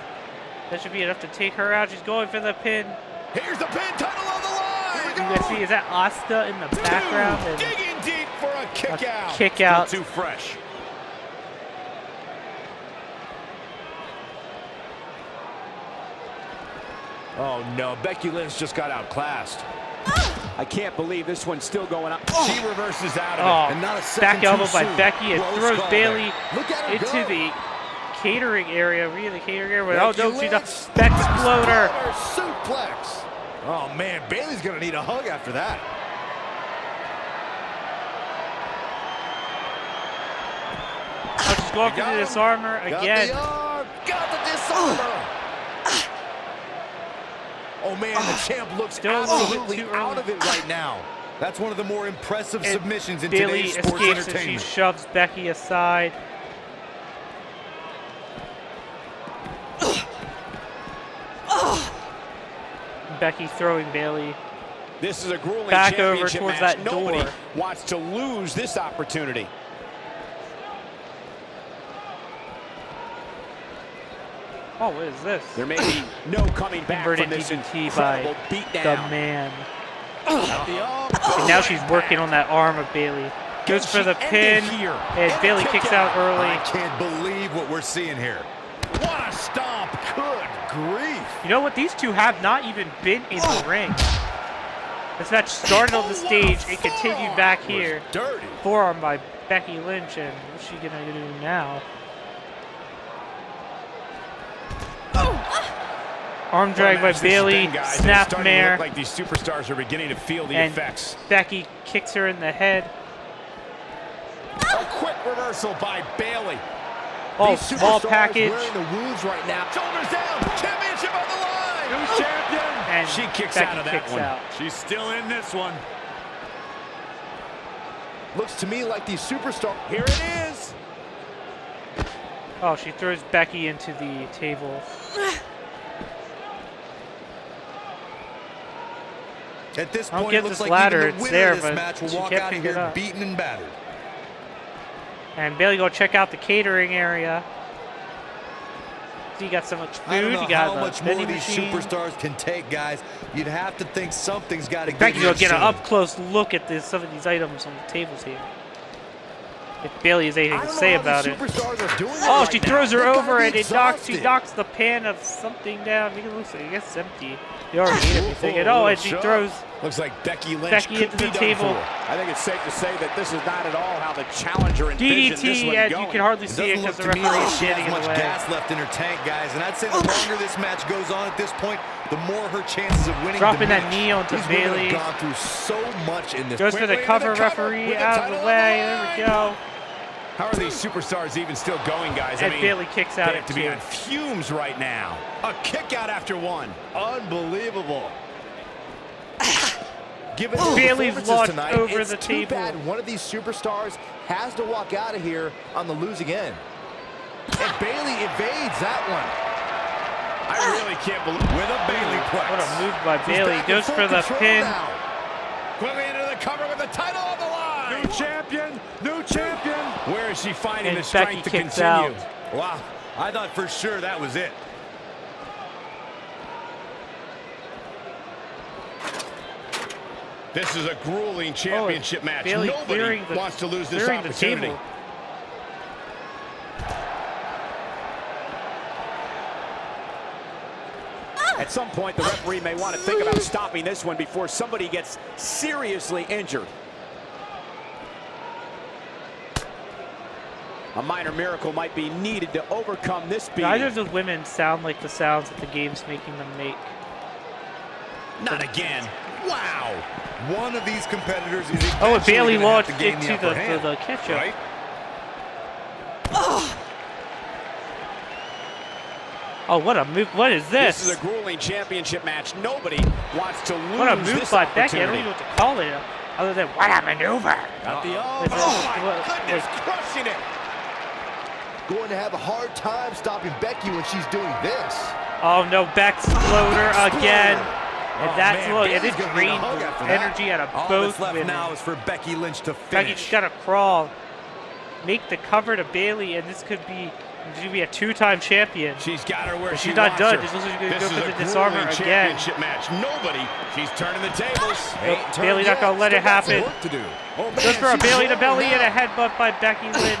That should be enough to take her out. She's going for the pin. Here's the pin, title on the line. You can see, is that Asuka in the background? And Digging deep for a kick out. kick out. Still too fresh. Oh no, Becky Lynch just got outclassed. I can't believe this one's still going on. She reverses out of Oh, it. And not a second back elbow too by soon. Becky and Close throws call Bayley there. Look at her into go. the catering area. Really, catering area. Oh Becky no, she Lynch. does. Exploder. Suplex. Oh man, Bayley's gonna need a hug after that. Oh, she's going for the disarmer again. Got the arm. Got the disarmer. Oh man, the champ looks Still a little bit absolutely too out early. of it right now. That's one of the more impressive And submissions in Bayley today's sports escapes and she entertainment. shoves Becky aside. Becky throwing Bayley. This is a grueling Back over championship towards match. that Nobody door. wants to lose this opportunity. Oh, what is this? There may be no coming back Converted from this DDT by incredible the beatdown. man. The arm. And now she's working on that arm of Bayley. Goes for the pin, and Bayley kicks out early. I can't believe what we're seeing here. What a stomp. Good grief. You know what? These two have not even been in the ring. This match started on the stage and continued back here. Dirty. Forearm by Becky Lynch, and what's she gonna do now? Arm drag by Well, this is Bayley, the thing, guys. It's snap starting to mare, look like these superstars are beginning to feel the and effects. Becky kicks her in the head. A quick reversal by Bayley. Oh, These small superstars package, wearing the wounds right now. Shoulders down. Championship on the line. Who's champion? and She kicks Becky out of that kicks one. out. She's still in this one. Looks to me like these superstars. Here it is. Oh, she throws Becky into the table. At this I don't point, get it looks this like ladder, even it's the winner there, of this but match will she walk can't out of pick it here up. beaten and battered. And Bailey go check out the catering area. So you got so much I don't food. know You got how the much more vending these machine. superstars can take, guys. You'd have to think something's got to give Becky you will get an soon. up close look at some of these items on the tables here. If Bailey has anything to say about it. Oh, she throws her over and she knocks the pan of something down. I think it looks like, I guess it's empty. You already ate everything. And and she throws Looks like Becky Lynch Becky into the table. I think it's safe to say that this is not at all how the challenger envisioned this DDT, one and going. you can hardly It see it doesn't because look the to me referee like is she standing has in the much way. gas left in her tank, guys. And I'd say the longer this match goes on at this point, the more her chances of winning Dropping that diminish. knee onto These women Bailey. have gone through so much in this. Goes for the cover, referee out of the way. There we go. How are these superstars even still going, guys? And Bailey kicks out they have at to be 2. on fumes right now. A kick out after 1. Unbelievable. Given Bailey's performances launched tonight, over it's the too table. bad one of these superstars has to walk out of here on the losing end. And Bailey evades that one. I really can't believe with a Bailey plex. What a move by She's Bailey. back in Goes full for the control pin. now. Quickly into the cover with the title on the line. New champion, new champion. Where is she finding And the strength Becky to kicks continue? out. Wow, I thought for sure that was it. This is a grueling championship match. Bailey Nobody wants to lose this clearing the opportunity. table. At some point, the referee may want to think about stopping this one before somebody gets seriously injured. A minor miracle might be needed to overcome this beating. Neither of the women sound like the sounds that the game's making them make. Not again. Wow. One of these competitors is Oh, and Bailey eventually gonna have launched to gain into upper hand, the catch-up. right? Oh, what a move. What is this? This is a grueling championship match. Nobody wants to lose What a move this by Becky. I don't opportunity. even know what to call it other than what a maneuver. Got the Is it- Goodness, crushing it. Going to have a hard time stopping Becky when she's doing this. Oh no, Beck's floater again. And Oh, that's man, look, it Bailey's is gonna need a drained hug after that. energy out of All both that's left women. now is for Becky Lynch to Becky finish. just gotta crawl, make the cover to Bailey, and this could be a 2-time champion. She's got her where But she she's not wants done. her. This is gonna This go is for a the disarmer grueling again. championship match. Nobody. She's turning the tables. Ain't turned Bailey not yet. gonna let Still it got some happen. work to do. Oh, man, Goes for a she's Bailey to rolling belly now. and a headbutt by Becky Lynch.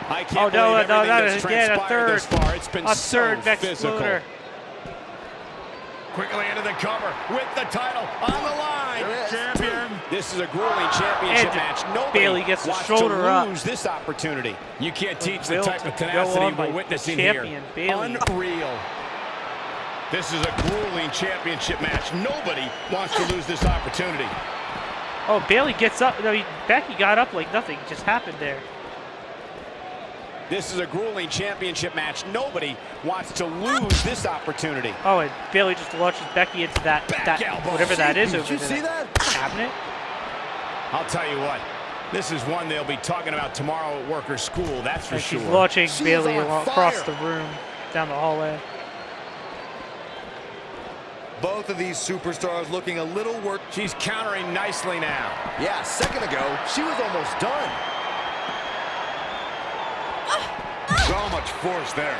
I can't Oh no, believe no, everything that that's is again a transpired third. thus far. It's been A so third Beck's physical. floater. Quickly into the cover with the title on the line. There it is. Champion. This is a grueling championship And match. Nobody Bailey gets the wants shoulder to up. lose this opportunity. You can't teach the Will type to of go tenacity on by we're witnessing champion here. Bailey. Unreal. This is a grueling championship match. Nobody wants to lose this opportunity. Oh, Bailey gets up. No, Becky got up like nothing just happened there. This is a grueling championship match. Nobody wants to lose this opportunity. Oh, and Bailey just launches Becky into that elbow. whatever that is Did over you there. see that? Cabinet. I'll tell you what. This is one they'll be talking about tomorrow at workers' school. That's for And sure. she's launching She is Bailey on across fire. the room, down the hallway. Both of these superstars looking a little work. She's countering nicely now. Yeah, a second ago, she was almost done. So much force there.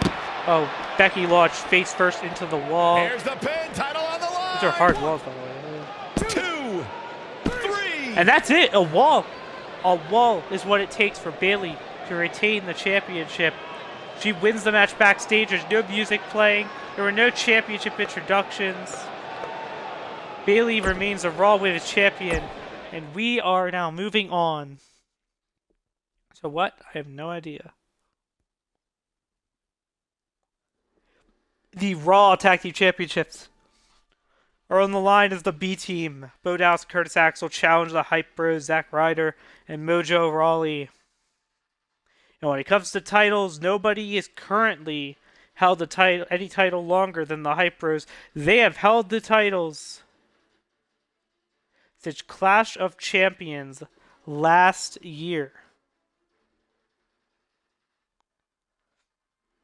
Oh, Becky launched face first into the wall. Here's the pin. Title on the line. These are hard walls, by the way. 2, 3. And that's it. A wall. A wall is what it takes for Bailey to retain the championship. She wins the match backstage. There's no music playing. There were no championship introductions. Bailey remains a Raw Women's Champion. And we are now moving on. So what? I have no idea. The Raw Tag Team Championships are on the line as the B Team. Bo Dallas and Curtis Axel challenge the Hype Bros, Zack Ryder and Mojo Rawley. And when it comes to titles, nobody is currently held the title any title longer than the Hype Bros. They have held the titles since Clash of Champions last year.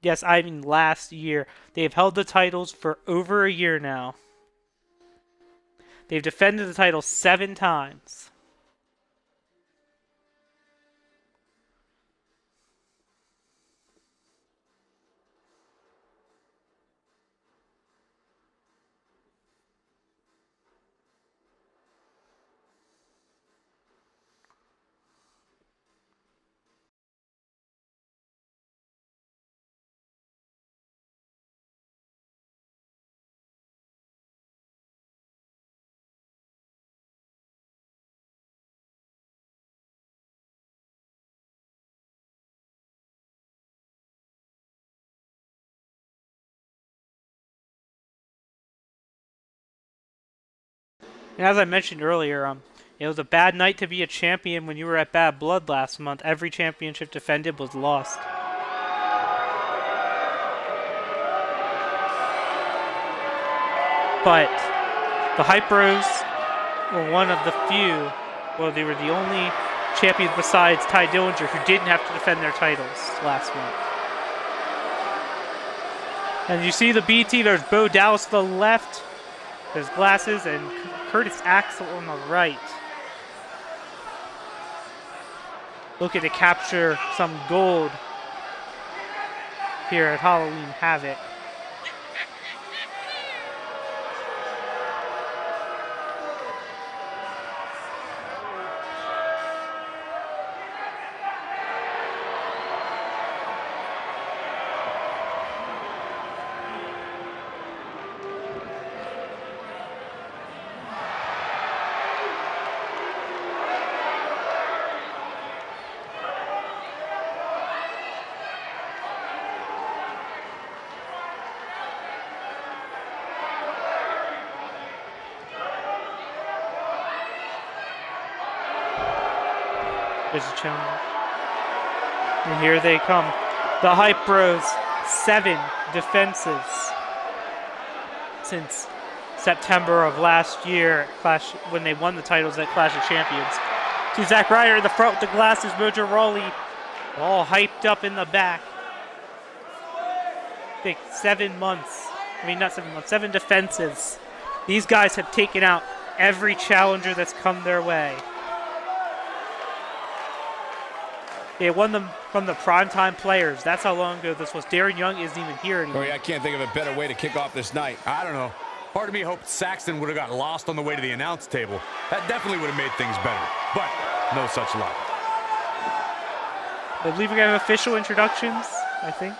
Yes, I mean last year. They've held the titles for over a year now. They've defended the title 7 times. And as I mentioned earlier, it was a bad night to be a champion when you were at Bad Blood last month. Every championship defended was lost. But the Hype Bros were one of the few, well, they were the only champions besides Ty Dillinger who didn't have to defend their titles last month. And you see the B team, there's Bo Dallas to the left, there's Glasses, and Curtis Axel on the right. Looking to capture some gold here at Halloween Havoc. There's a challenge. And here they come. The Hype Bros, 7 defenses since September of last year, when they won the titles at Clash of Champions. To Zack Ryder in the front with the Glasses, Mojo Rawley, all hyped up in the back. I think 7 months. I mean, not 7 months, 7 defenses. These guys have taken out every challenger that's come their way. They won them from the primetime players. That's how long ago this was. Darren Young isn't even here anymore. Corey, I can't think of a better way to kick off this night. I don't know. Part of me hoped Saxton would have got lost on the way to the announce table. That definitely would have made things better. But no such luck. I believe we're going to have official introductions, I think.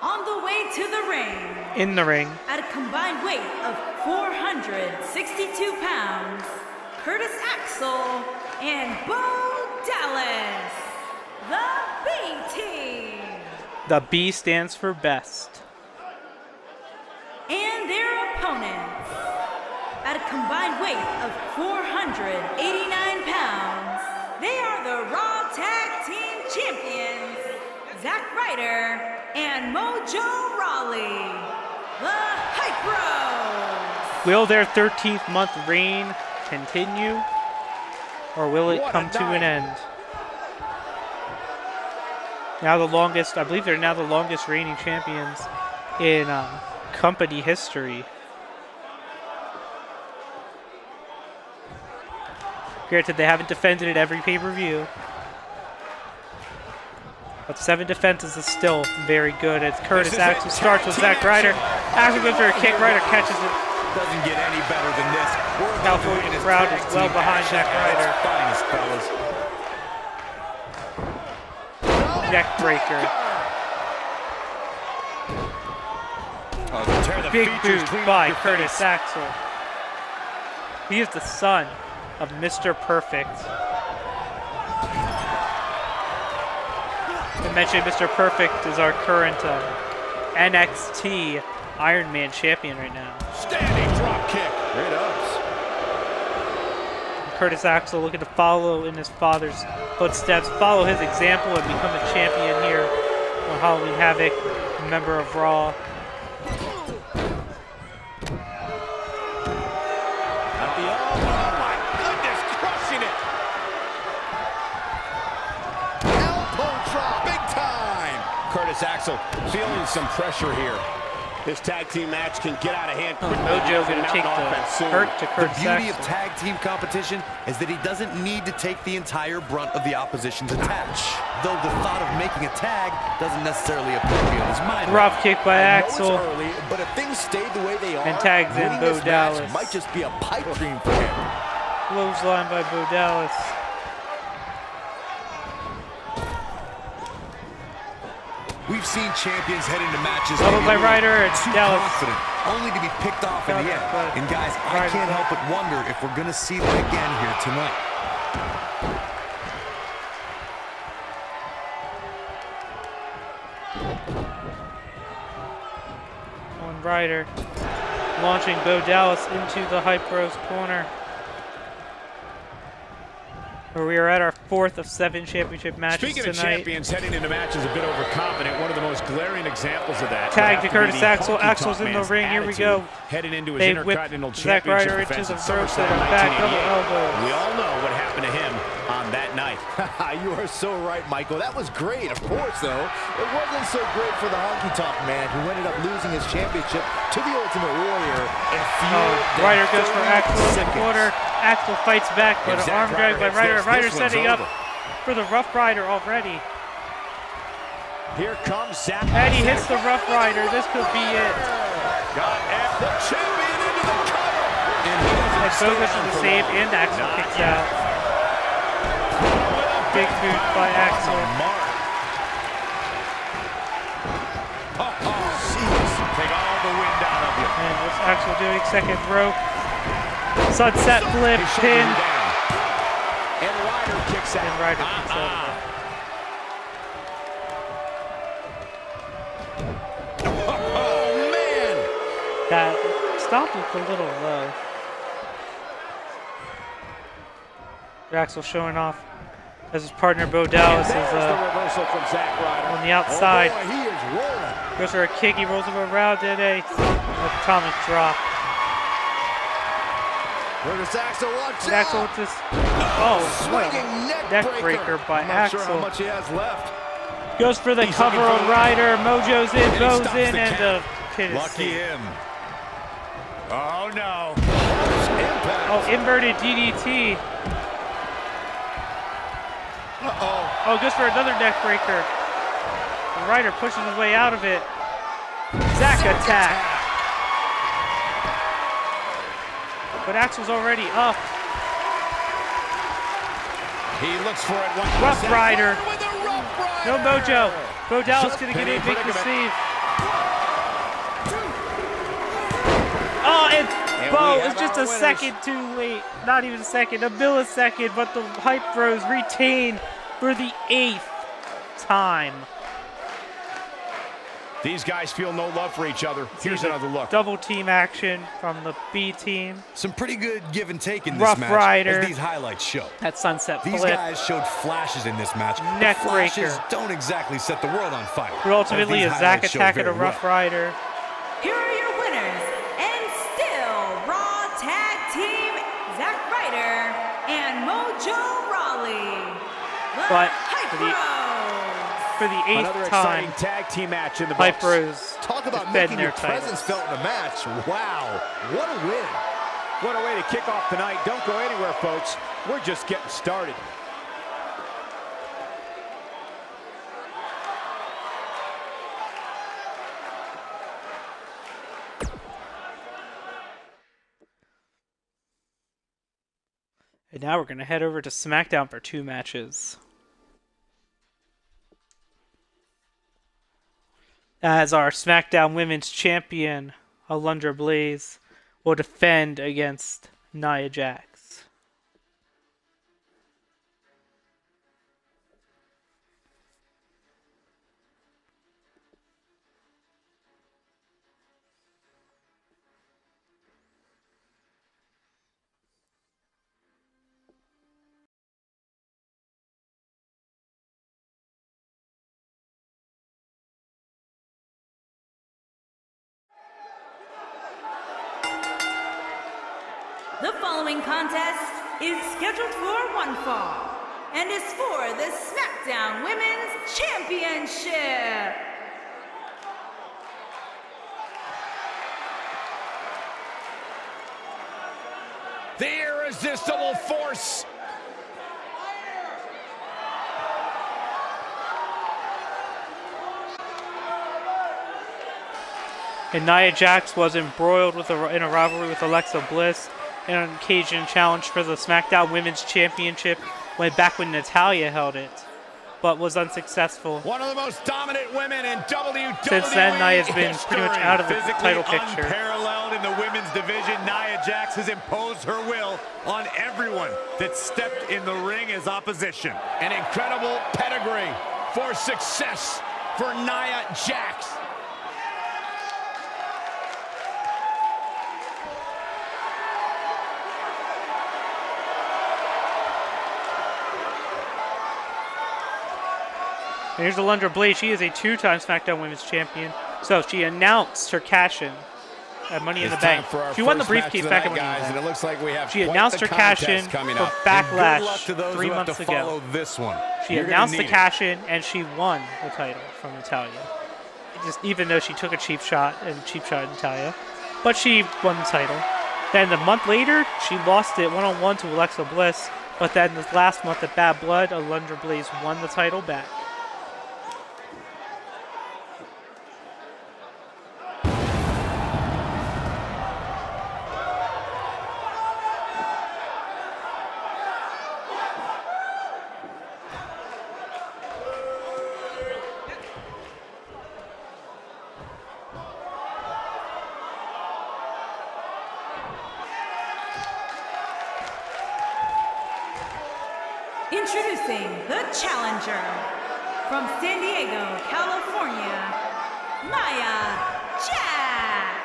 On the way to the ring, In the ring, at a combined weight of 462 pounds, Curtis Axel and Bo Dallas, the B Team. the B stands for best. And their opponents, at a combined weight of 489 pounds, they are the Raw Tag Team Champions, Zack Ryder and Mojo Rawley, the Hype Bros. Will their 13th month reign continue, or will it come to an end? Now the longest, I believe they're now the longest reigning champions in company history. Granted, they haven't defended at every pay-per-view, but 7 defenses is still very good. As Curtis Axel starts with Zack Ryder. Axel goes for a kick, Ryder catches it. Doesn't get any better than this. California crowd is well behind Zack Ryder. Finest, fellas. Neck breaker. Tear the Big features boot clean by off your Curtis face. Axel. He is the son of Mr. Perfect. I mentioned Mr. Perfect is our current NXT Iron Man champion right now. Standing drop kick. Great ups. Curtis Axel looking to follow in his father's footsteps, follow his example, and become a champion here on Halloween Havoc, a member of Raw. Oh my goodness, crushing it. Elbow drop, big time. Curtis Axel feeling some pressure here. This tag team match can get out of hand quickly. Mojo going to take the hurt to The Curtis beauty of Axel. tag team competition is that he doesn't need to take the entire brunt of the opposition's attack. Though the thought of making a tag doesn't necessarily appear to be on his mind. Rough kick by I know Axel. it's early, but if things stayed the way they are, And tags in winning Bo this match Dallas. might just be a pipe dream for him. Clothesline by Bo Dallas. We've seen champions head into matches Double maybe by a little Ryder, it's too Dallas. confident, only to be picked off in the Dallas, end. but And guys, I Ryder can't back. help but wonder if we're going to see that again here tonight. On Ryder. Launching Bo Dallas into the Hype Bros corner. Where we are at our 4th of 7 championship matches Speaking of tonight. champions heading into matches a bit overconfident, one of the most glaring examples of that. Tag would to have be Curtis the Axel. Honky Axel's Tonk in the Man's ring. Here we attitude go. Heading into his They Intercontinental whip Zack Championship Ryder defense into at the ropes SummerSlam and a back double 1988. elbow. We all know what happened to him on that night. You are so right, Michael. That was great. Of course, though, it wasn't so great for the Honky Tonk Man, who ended up losing his championship to the Ultimate Warrior in fewer than Ryder goes for 30 Axel in the seconds. corner. Axel fights back, but If an Zack arm drag by Ryder hits Ryder. this, Ryder this one's setting up over. for the Rough Rider already. Here comes Zack. And he hits the Rough Rider. This could be it. Got the champion into the cover. And Bo goes for the save, and Axel kicks out. Big boot by Axel. Take all the wind out of you. And what's Axel doing? Second rope. Sunset flip, His pin. shoulder down. And Ryder kicks And out. Ryder kicks out. Oh, man. That stop looked a little low. Axel showing off as his partner Bo Dallas There's is the reversal from Zack Ryder. on the outside. Oh, boy, he is rolling. Goes for a kick. He rolls him around in a atomic drop. Curtis Axel, watch And Axel out. with this. Oh, what Swinging a neck breaker by I'm not sure how Axel. much he has left. Goes for the He's cover looking for on the- Ryder. Mojo's in, And he Bo's stops in, the and count. the pin is Lucky saved. him. Oh, no. Impact. Oh, inverted DDT. Uh-oh. Oh, goes for another neck breaker. Ryder pushes his way out of it. Zack attack. But Axel's already up. He looks for it. One Rough Rider. With a Rough Rider. No Mojo. Bo Dallas Just gonna get penny in, make the predicament. save. Oh, and Bo we is have just our a winners. second too late. Not even a second, a millisecond, but the Hype Bros retain for the 8th time. These guys feel no love for each other. Here's another look. Double team action from the B team. Some pretty good give and take in Rough this match, Rider. as these highlights show. That sunset These flip. guys showed flashes in this match. but Neck flashes breaker. don't exactly set the world on fire. But ultimately, as a these Zack highlights show attack and a very Rough well. Rider. Here are your winners, and still Raw Tag Team, Zack Ryder and Mojo Rawley. The But Hype for the- Bros. For the Another 8th time, exciting tag team match in the Hype books. Bros Talk about defend making their your presence titles. felt in a match. Wow, what a win. What a way to kick off tonight. Don't go anywhere, folks. We're just getting started. And now we're going to head over to SmackDown for 2 matches. as our SmackDown Women's Champion, Alundra Blaze, will defend against Nia Jax. The following contest is scheduled for one fall and is for the SmackDown Women's Championship. The irresistible force. And Nia Jax was embroiled in a rivalry with Alexa Bliss in an occasion challenge for the SmackDown Women's Championship back when Natalya held it, but was unsuccessful. One of the most dominant women in WWE Since then, Nia's been pretty much out of the title picture. Unparalleled in the women's division, Nia Jax has imposed her will on everyone that stepped in the ring as opposition. An incredible pedigree for success for Nia Jax. And here's Alundra Blaze. She is a two-time SmackDown Women's Champion. So she announced her cash-in at Money in the Bank. She won the briefcase back at Money in the Bank. And it looks like we have She announced her cash-in for Backlash 3 months ago. This one. She announced the cash-in, and she won the title from Natalya. Even though she took a cheap shot at Natalya. But she won the title. Then a month later, she lost it one-on-one to Alexa Bliss. But then this last month at Bad Blood, Alundra Blaze won the title back. Introducing the challenger from San Diego, California, Nia Jax.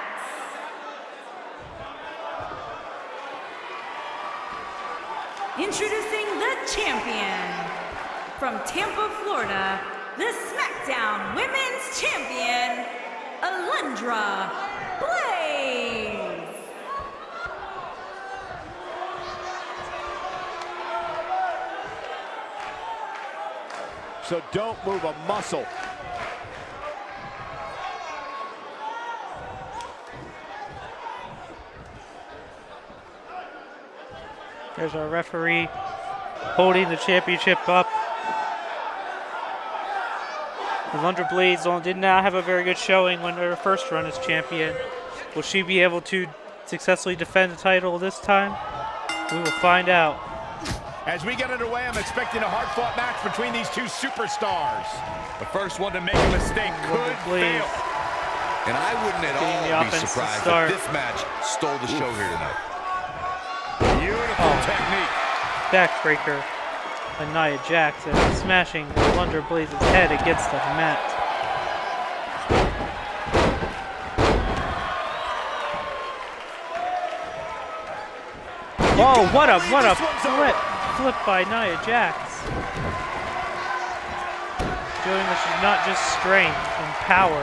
Introducing the champion from Tampa, Florida, the SmackDown Women's Champion, Alundra Blaze. So don't move a muscle. There's our referee holding the championship up. Alundra Blaze did not have a very good showing when her first run as champion. Will she be able to successfully defend the title this time? We will find out. As we get underway, I'm expecting a hard-fought match between these two superstars. The first one to make a mistake could fail. And I wouldn't at all be surprised if this match stole the show here tonight. Beautiful technique. Backbreaker by Nia Jax and smashing Alundra Blaze's head against the mat. Oh, what a flip by Nia Jax. Showing that she's not just strength and power.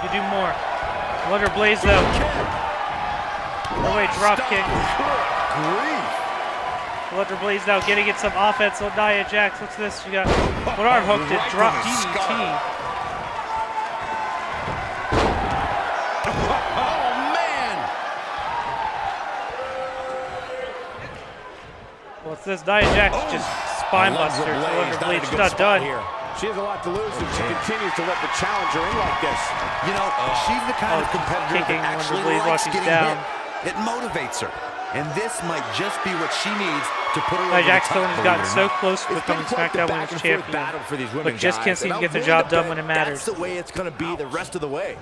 You do more. Alundra Blaze though. No way, drop kick. Alundra Blaze now getting it some offense on Nia Jax. What's this? She got one arm hooked and drop DDT. What's this? Nia Jax just spine buster. Alundra Blaze, she's not done. She has a lot to lose if she continues to let the challenger in like this. You know, she's the kind of competitor that actually likes getting hit. It motivates her. And this might just be what she needs to put her Nia over the Jax top, has believe gotten it or so not. close to becoming SmackDown Women's Champion, battle for these women, but just can't guys, seem and to get the I'm job willing done to when it bet matters. That's the way it's going to be the rest of the way.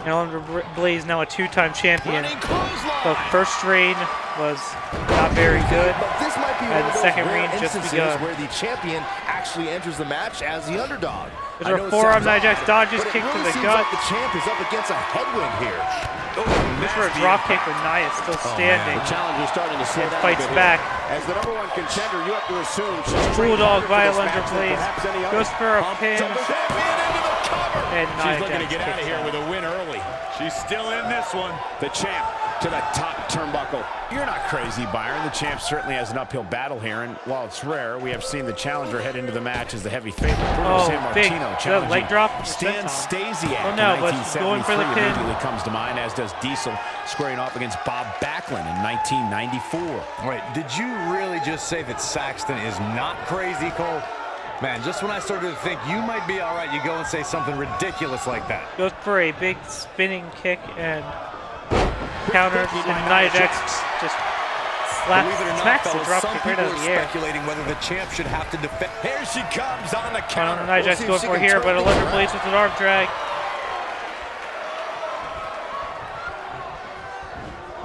And Alundra Blaze now a 2-time champion. Running clothesline. The first reign was not very good, But this might be and one the of those second rare reign just instances begun. where the champion actually enters the match as the underdog. There's I a know it forearm, sounds Nia Jax odd, dodges, but it kick to really the seems gut. like the champ is up against a headwind here. Looks for a drop kick, but Nia is still standing. The challenger starting to slow And down fights a bit back. here. As the #1 contender, you have to assume she's Bulldog trained by harder for this Alundra match than Blaze. perhaps any other. Goes for a pin. Champion into the cover. And Nia She's looking to Jax get out of kicks here out. with a win early. She's still in this one. The champ to the top turnbuckle. You're not crazy, Byron. The champ certainly has an uphill battle here, and while it's rare, we have seen the challenger head into the match as the heavy favorite. Oh, San big. Martino The challenging leg drop? Stan Senton. Stasiak Oh, no, in but he's going for the 1973 pin. immediately comes to mind, as does Diesel squaring off against Bob Backlund in 1994. Wait, did you really just say that Saxton is not crazy, Cole? Man, just when I started to think you might be all right, you go and say something ridiculous like that. Goes for a big spinning kick and counters, and Nia Jax just Believe it or not, smacks the fellas, drop some kick right people out of are the air. speculating whether the champ should have to defend. Here she comes on the I counter. don't know, Nia Jax going for here, but Alundra Blaze with an arm drag.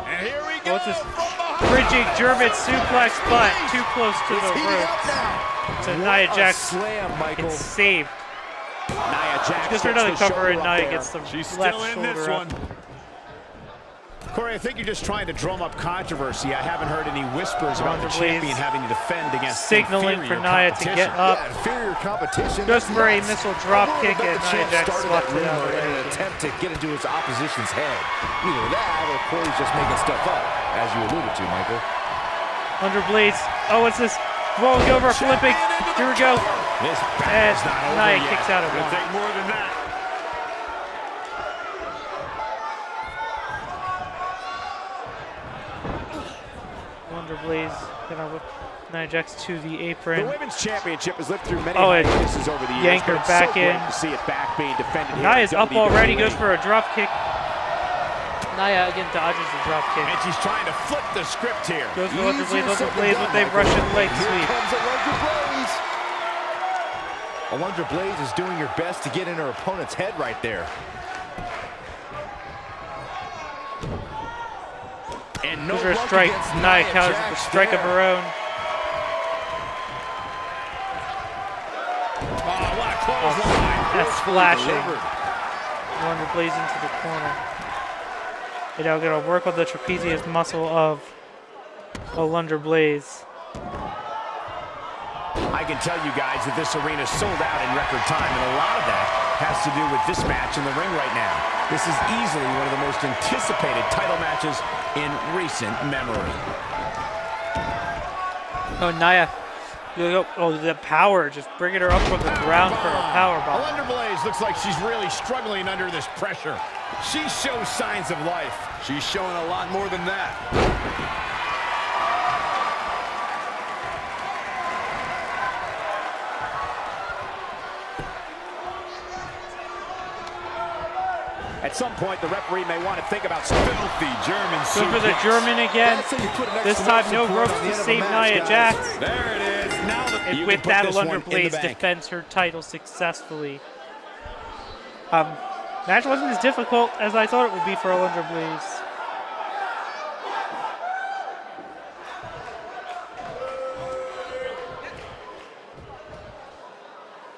And here we go. What's this? From behind. Bridging German suplex, but too close to the Heating up ropes. now. So What Nia a Jax slam, Michael. gets saved. Nia Jax Goes for gets another the cover, shoulder and up Nia there. gets the She's left still in this shoulder up. one. Corey, I think you're just trying to drum up controversy. I haven't heard any whispers about the Alundra Blaze champion having to defend against signaling for inferior Nia to competition. get up. Yeah, inferior competition. Goes That's for a nuts. missile drop I'm willing kick, to bet and the Nia champ Jax started swapped that it out rumor in an already. attempt to get into his opposition's head. Either that or Corey's just making stuff up, as you alluded to, Michael. Under Blaze. Oh, what's this? Rolling over, flipping. Here we go. This And battle's not over Nia yet. kicks out at It'll one. take more than that. Alundra Blaze gonna whip Nia Jax to the The apron. women's championship has lived through many Oh, and hiatuses over the years. yank her but it's back so great in. to see it back being defended here. Nia's in up already, WWE. goes for a drop kick. Nia again dodges the drop kick. And she's trying to flip the script here. Goes for Alundra Blaze, Easier said Alundra than Blaze done, with a Michael. Russian leg Here sweep. comes Alundra Blaze. Alundra Blaze is doing your best to get in her opponent's head right there. And no Goes for a luck strike. against Nia counters with a Jax strike of there. her own. Oh, what a clothesline. That's splashing. Delivered. Alundra Blaze into the corner. And now gonna work on the trapezius muscle of Alundra Blaze. I can tell you guys that this arena sold out in record time, and a lot of that has to do with this match in the ring right now. This is easily one of the most anticipated title matches in recent memory. Oh, Nia. Oh, the power. Just bringing her up from the ground for a power bomb. Alundra Blaze looks like she's really struggling under this pressure. She shows signs of life. She's showing a lot more than that. At some point, the referee may want to think about filthy German Go for the suplex. German again. That's how you put an This time, no exclamation point ropes on the to end of a save match, Nia guys. Jax. There it is. Now the And you with can put that, this one Alundra in the Blaze bank. defends her title successfully. Match wasn't as difficult as I thought it would be for Alundra Blaze.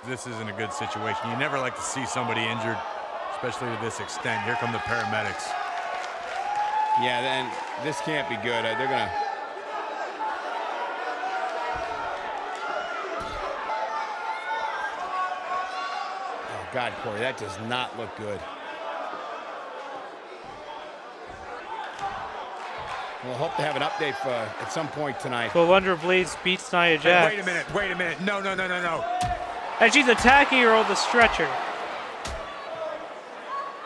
This isn't a good situation. You never like to see somebody injured, especially to this extent. Here come the paramedics. Yeah, then this can't be good. They're going to... Oh, God, Corey, that does not look good. We'll hope to have an update at some point tonight. So Alundra Blaze beats Nia Hey, Jax. wait a minute. No. And she's attacking her on the stretcher.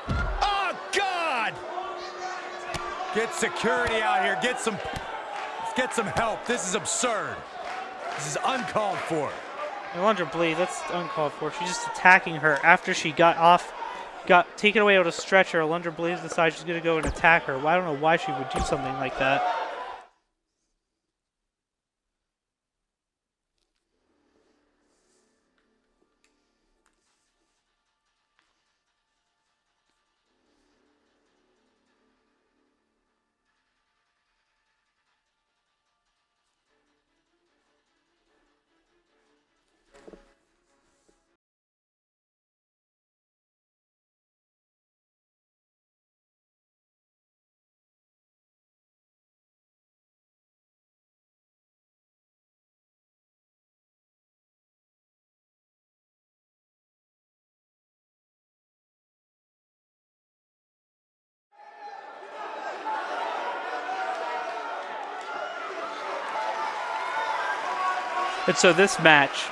Oh, God! Get security out here. Get some help. This is absurd. This is uncalled for. Alundra Blaze, that's uncalled for. She's just attacking her after she got taken away on a stretcher. Alundra Blaze decides she's going to go and attack her. Well, I don't know why she would do something like that. And so this match,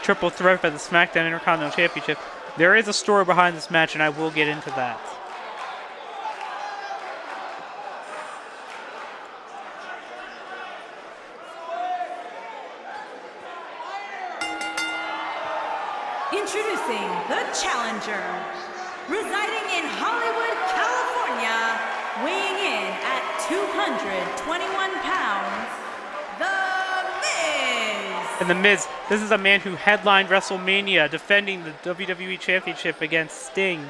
triple threat by the Smackdown Intercontinental Championship, there is a story behind this match, and I will get into that. Introducing the challenger, residing in Hollywood, California, weighing in at 221 pounds, The Miz. And The Miz, this is a man who headlined WrestleMania, defending the WWE Championship against Sting.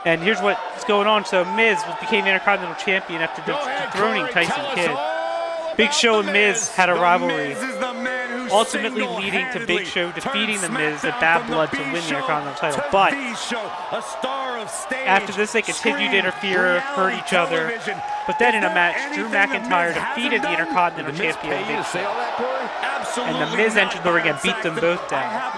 And here's what's going on. So Miz became Intercontinental Champion after dethroning Tyson Kidd. Big Show and Miz had a rivalry, ultimately leading to Big Show defeating The Miz at Bad Blood to win the Intercontinental title. But after this, they continued to interfere, hurt each other. But then in a match, Drew McIntyre defeated the Intercontinental Champion Big Show. And The Miz entered the ring and beat them both down.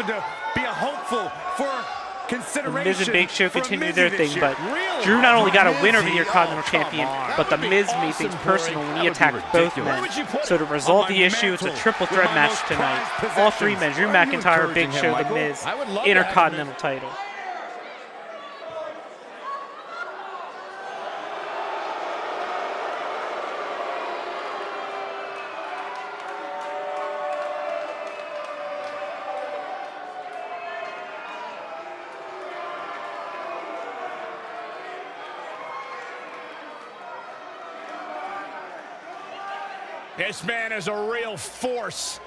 The Miz and Big Show continued their thing, but Drew not only got a win over the Intercontinental Champion, but The Miz made things personal when he attacked both men. So to resolve the issue, it's a triple threat match tonight. All three men, Drew McIntyre, Big Show, The Miz, Intercontinental title. This man is a real force,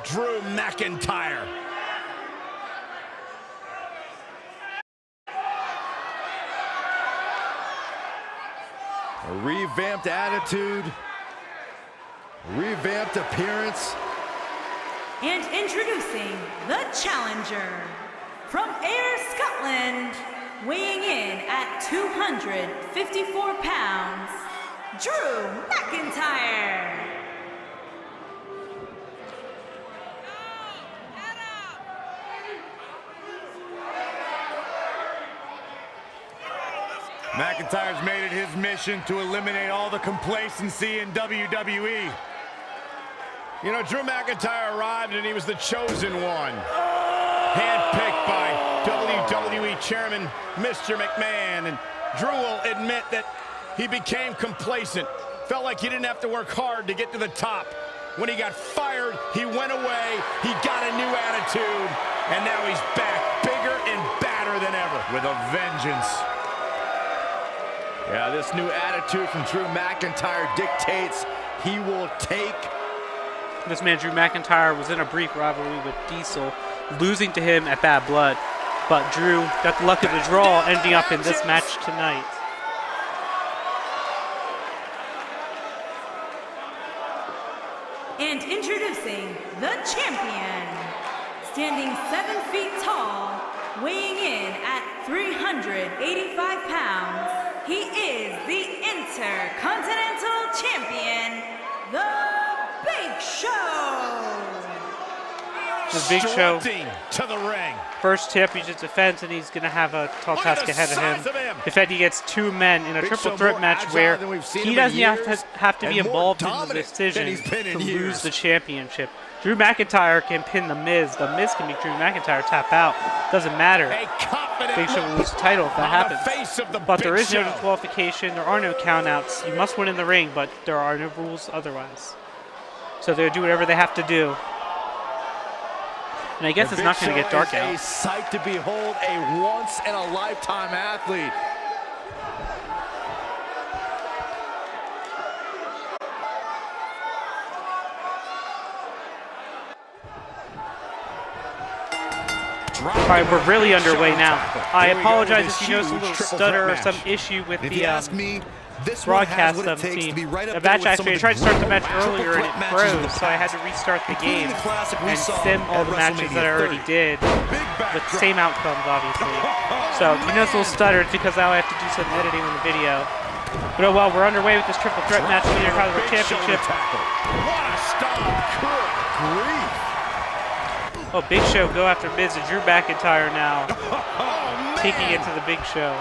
Drew McIntyre. A revamped attitude, revamped appearance. And introducing the challenger, from Ayr, Scotland, weighing in at 254 pounds, Drew McIntyre. McIntyre's made it his mission to eliminate all the complacency in WWE. You know, Drew McIntyre arrived and he was the chosen one. Handpicked by WWE Chairman Mr. McMahon. And Drew will admit that he became complacent. Felt like he didn't have to work hard to get to the top. When he got fired, he went away. He got a new attitude. And now he's back, bigger and badder than ever. With a vengeance. Yeah, this new attitude from Drew McIntyre dictates he will take. This man, Drew McIntyre, was in a brief rivalry with Diesel, losing to him at Bad Blood. But Drew got the luck of the draw, ending up in this match tonight. And introducing the champion, standing 7 feet tall, weighing in at 385 pounds, he is the Intercontinental Champion, The Big Show. The Big Show, to the ring. first championship defense, and he's going to have a tall task ahead of him. Defending against two men in a triple threat match where he doesn't have to be involved in the decision to lose the championship. Drew McIntyre can pin The Miz. The Miz can make Drew McIntyre tap out. Doesn't matter. Big Show will lose the title if that happens. But there is no disqualification. There are no countouts. You must win in the ring, but there are no rules otherwise. So they'll do whatever they have to do. And I guess it's not going to get dark out. A sight to behold, a once-in-a-lifetime athlete. All right, we're really underway now. I apologize if you notice a little stutter or some issue with the broadcast of the team. The match, actually, I tried to start the match earlier and it froze, so I had to restart the game and sim all the matches that I already did with the same outcomes, obviously. So if you notice a little stutter, it's because now I have to do some editing on the video. But oh well, we're underway with this triple threat match for the Intercontinental Championship. What a stop. Good grief. Oh, Big Show go after Miz and Drew McIntyre now. Taking it to the Big Show.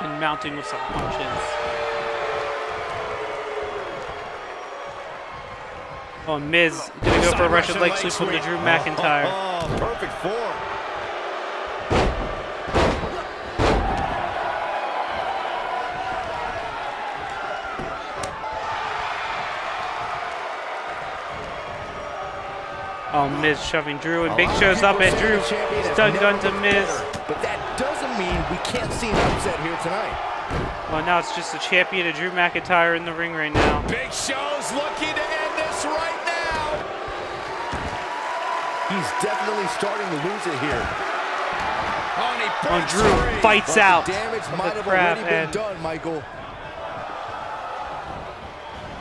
And mounting with some punches. Oh, Miz gonna go for a Russian leg sweep from the Drew McIntyre. Oh, perfect form. Oh, Miz shoving Drew, and Big Show's up at Drew. Stun gun to Miz. But that doesn't mean we can't see an upset here tonight. Well, now it's just the champion of Drew McIntyre in the ring right now. Big Show's looking to end this right now. He's definitely starting to lose it here. Oh, Drew fights out. The damage of might the have crab already been and done, Michael.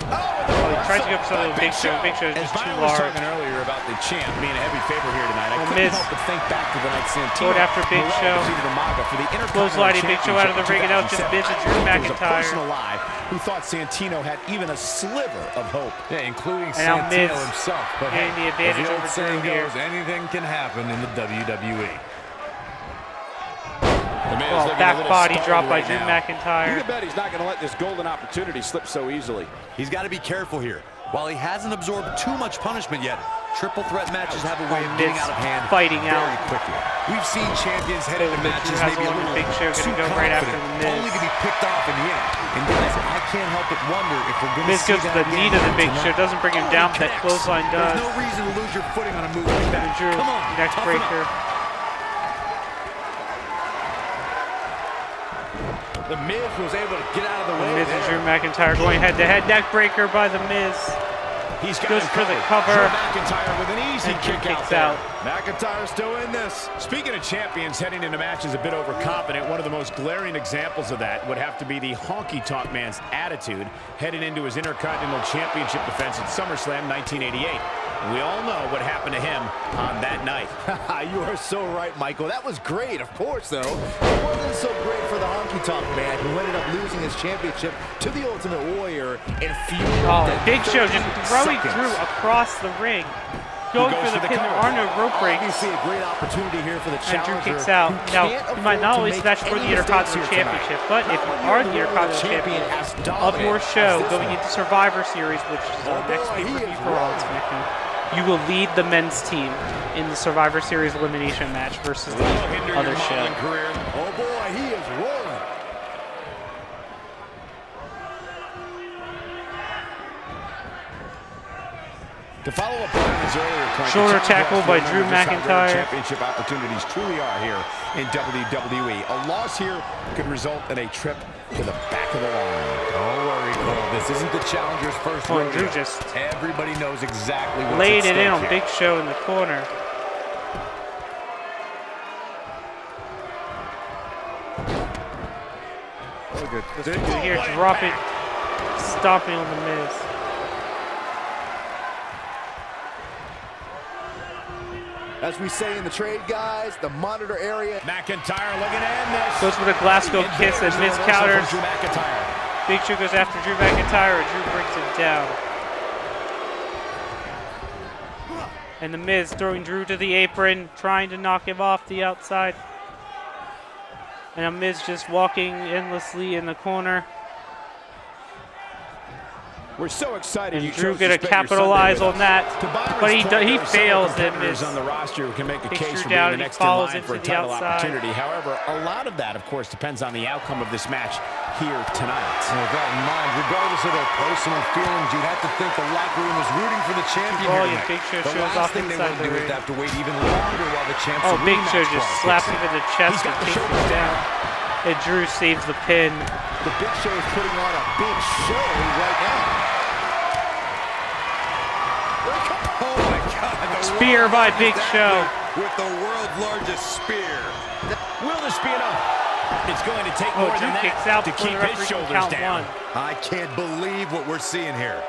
he tries to go for something with Big Show. Big Show's As just too Byron was large. talking earlier about the champ being a heavy favorite here tonight, I couldn't Miz. help but think back to the night Santino Going after Big Show. defeated Umaga for the Clotheslining Big Show out of the ring, and now it's just Championship Miz and in Drew 2007. I think there's a McIntyre. person alive who thought Santino had even a sliver of hope. Yeah, including And now Santino Miz himself. But getting the advantage as the over old Drew saying here. goes, anything can happen in the WWE. Oh, back body drop by Drew You McIntyre. can bet he's not going to let this golden opportunity slip so easily. He's got to be careful here. While he hasn't absorbed too much punishment yet, triple threat matches have a way of getting Miz out of hand fighting very out. quickly. We've seen champions head into matches has maybe a one with little Big Show too gonna go right after confident, the Miz. only to be picked off in the end. And guys, I can't help but wonder if we're going to Miz see goes to that the knee to again the Big tonight. Show. Doesn't bring him down, but that clothesline does. There's no reason to lose your footing on a move like that. Drew, Come on, neck toughen up. breaker. The Miz was able to get out of the way. Miz and Drew McIntyre going head-to-head. Neck breaker by the Miz. He's got Goes him for the covered. cover. Drew McIntyre with an easy And Drew kick kicks out out. there. McIntyre still in this. Speaking of champions heading into matches a bit overconfident, one of the most glaring examples of that would have to be the honky-tonk man's attitude heading into his Intercontinental Championship defense at SummerSlam 1988. And we all know what happened to him on that night. You are so right, Michael. That was great, of course, though. It wasn't so great for the honky-tonk man who ended up losing his championship to the Ultimate Warrior in few Big Show just throwing seconds. Drew across the ring. Going goes for the for the pin. There cover. are no rope breaks. Obviously, a great opportunity here for the And Drew challenger. kicks out. who Now, can't you might afford not to always make match for the any mistakes Intercontinental here tonight. Championship, but if you are the Intercontinental champion of your show going into Survivor Series, which is our next pay-per-view for Raw and SmackDown, you will lead the men's team in the Survivor Series elimination match versus the other show. Oh boy, he is rolling. To follow up on his earlier point, Shoulder the tackle by Drew just how rare McIntyre. Championship opportunities truly are here in WWE. A loss here could result in a trip to the back of the line. Don't worry, Cole. This isn't the challenger's first Oh, rodeo. Drew just Everybody knows exactly what's laid at it in stake on here. Big Show in the corner. Good here, dropping, stomping on the Miz. As we say in the trade, guys, the monitor area. McIntyre looking to end this. Goes for the Glasgow kiss as Miz Reversal from counters. Drew McIntyre. Big Show goes after Drew McIntyre, and Drew brings him down. And the Miz throwing Drew to the apron, trying to knock him off the outside. And a Miz just walking endlessly in the corner. We're so excited. And you Drew chose to gonna spend your capitalize Sunday with on that, us. To Byron's but he point, there are fails several it, competitors Miz. on the roster who can make a Takes case Drew for down being the and he next in follows line him for a to the title outside. opportunity. However, a lot of that, of course, depends on the outcome of this match here tonight. And with that in mind, regardless of their personal feelings, you'd have to think the locker room is rooting for the champion here Volume, tonight. Big Show The shows last off thing they inside want to the do is ring. have to wait even longer while the champs Oh, Big Show rematch just clause slaps kicks him in. in the chest He's and got the takes him shoulders down. And Drew saves the pin. The Big Show is putting on a big show right now. Oh my God! Spear by Big Show. With the world's largest spear. Will this be enough? It's going to take Oh, more Drew than that kicks out to before keep the his referee can shoulders count down. one. I can't believe what we're seeing here.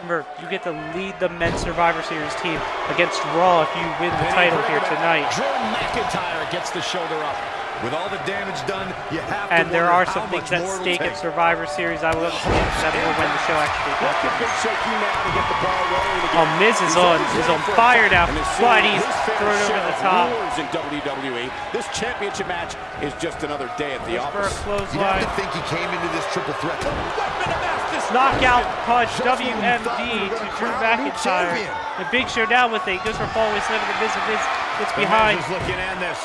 Remember, you get to lead the men's Survivor Series team against Raw if you win the title here tonight. Drew McIntyre gets the shoulder up. With all the damage done, you have to And there wonder are how some things much at more it'll stake take. at Survivor Series. I will see that more when the show actually What can happens. Big Show do now to get the ball rolling again? Oh, Miz is on fire now, And as soon but as he's his fair thrown over share the of top. wars in WWE, this championship match is just another day at the For a office. You'd have clothesline. to think he came into this triple threat. Weapon of mass knockout punch, WMD to Drew McIntyre. The Big Show now with it. Goes for fallaway slam of the Miz. The Miz gets behind. Miz is looking at this.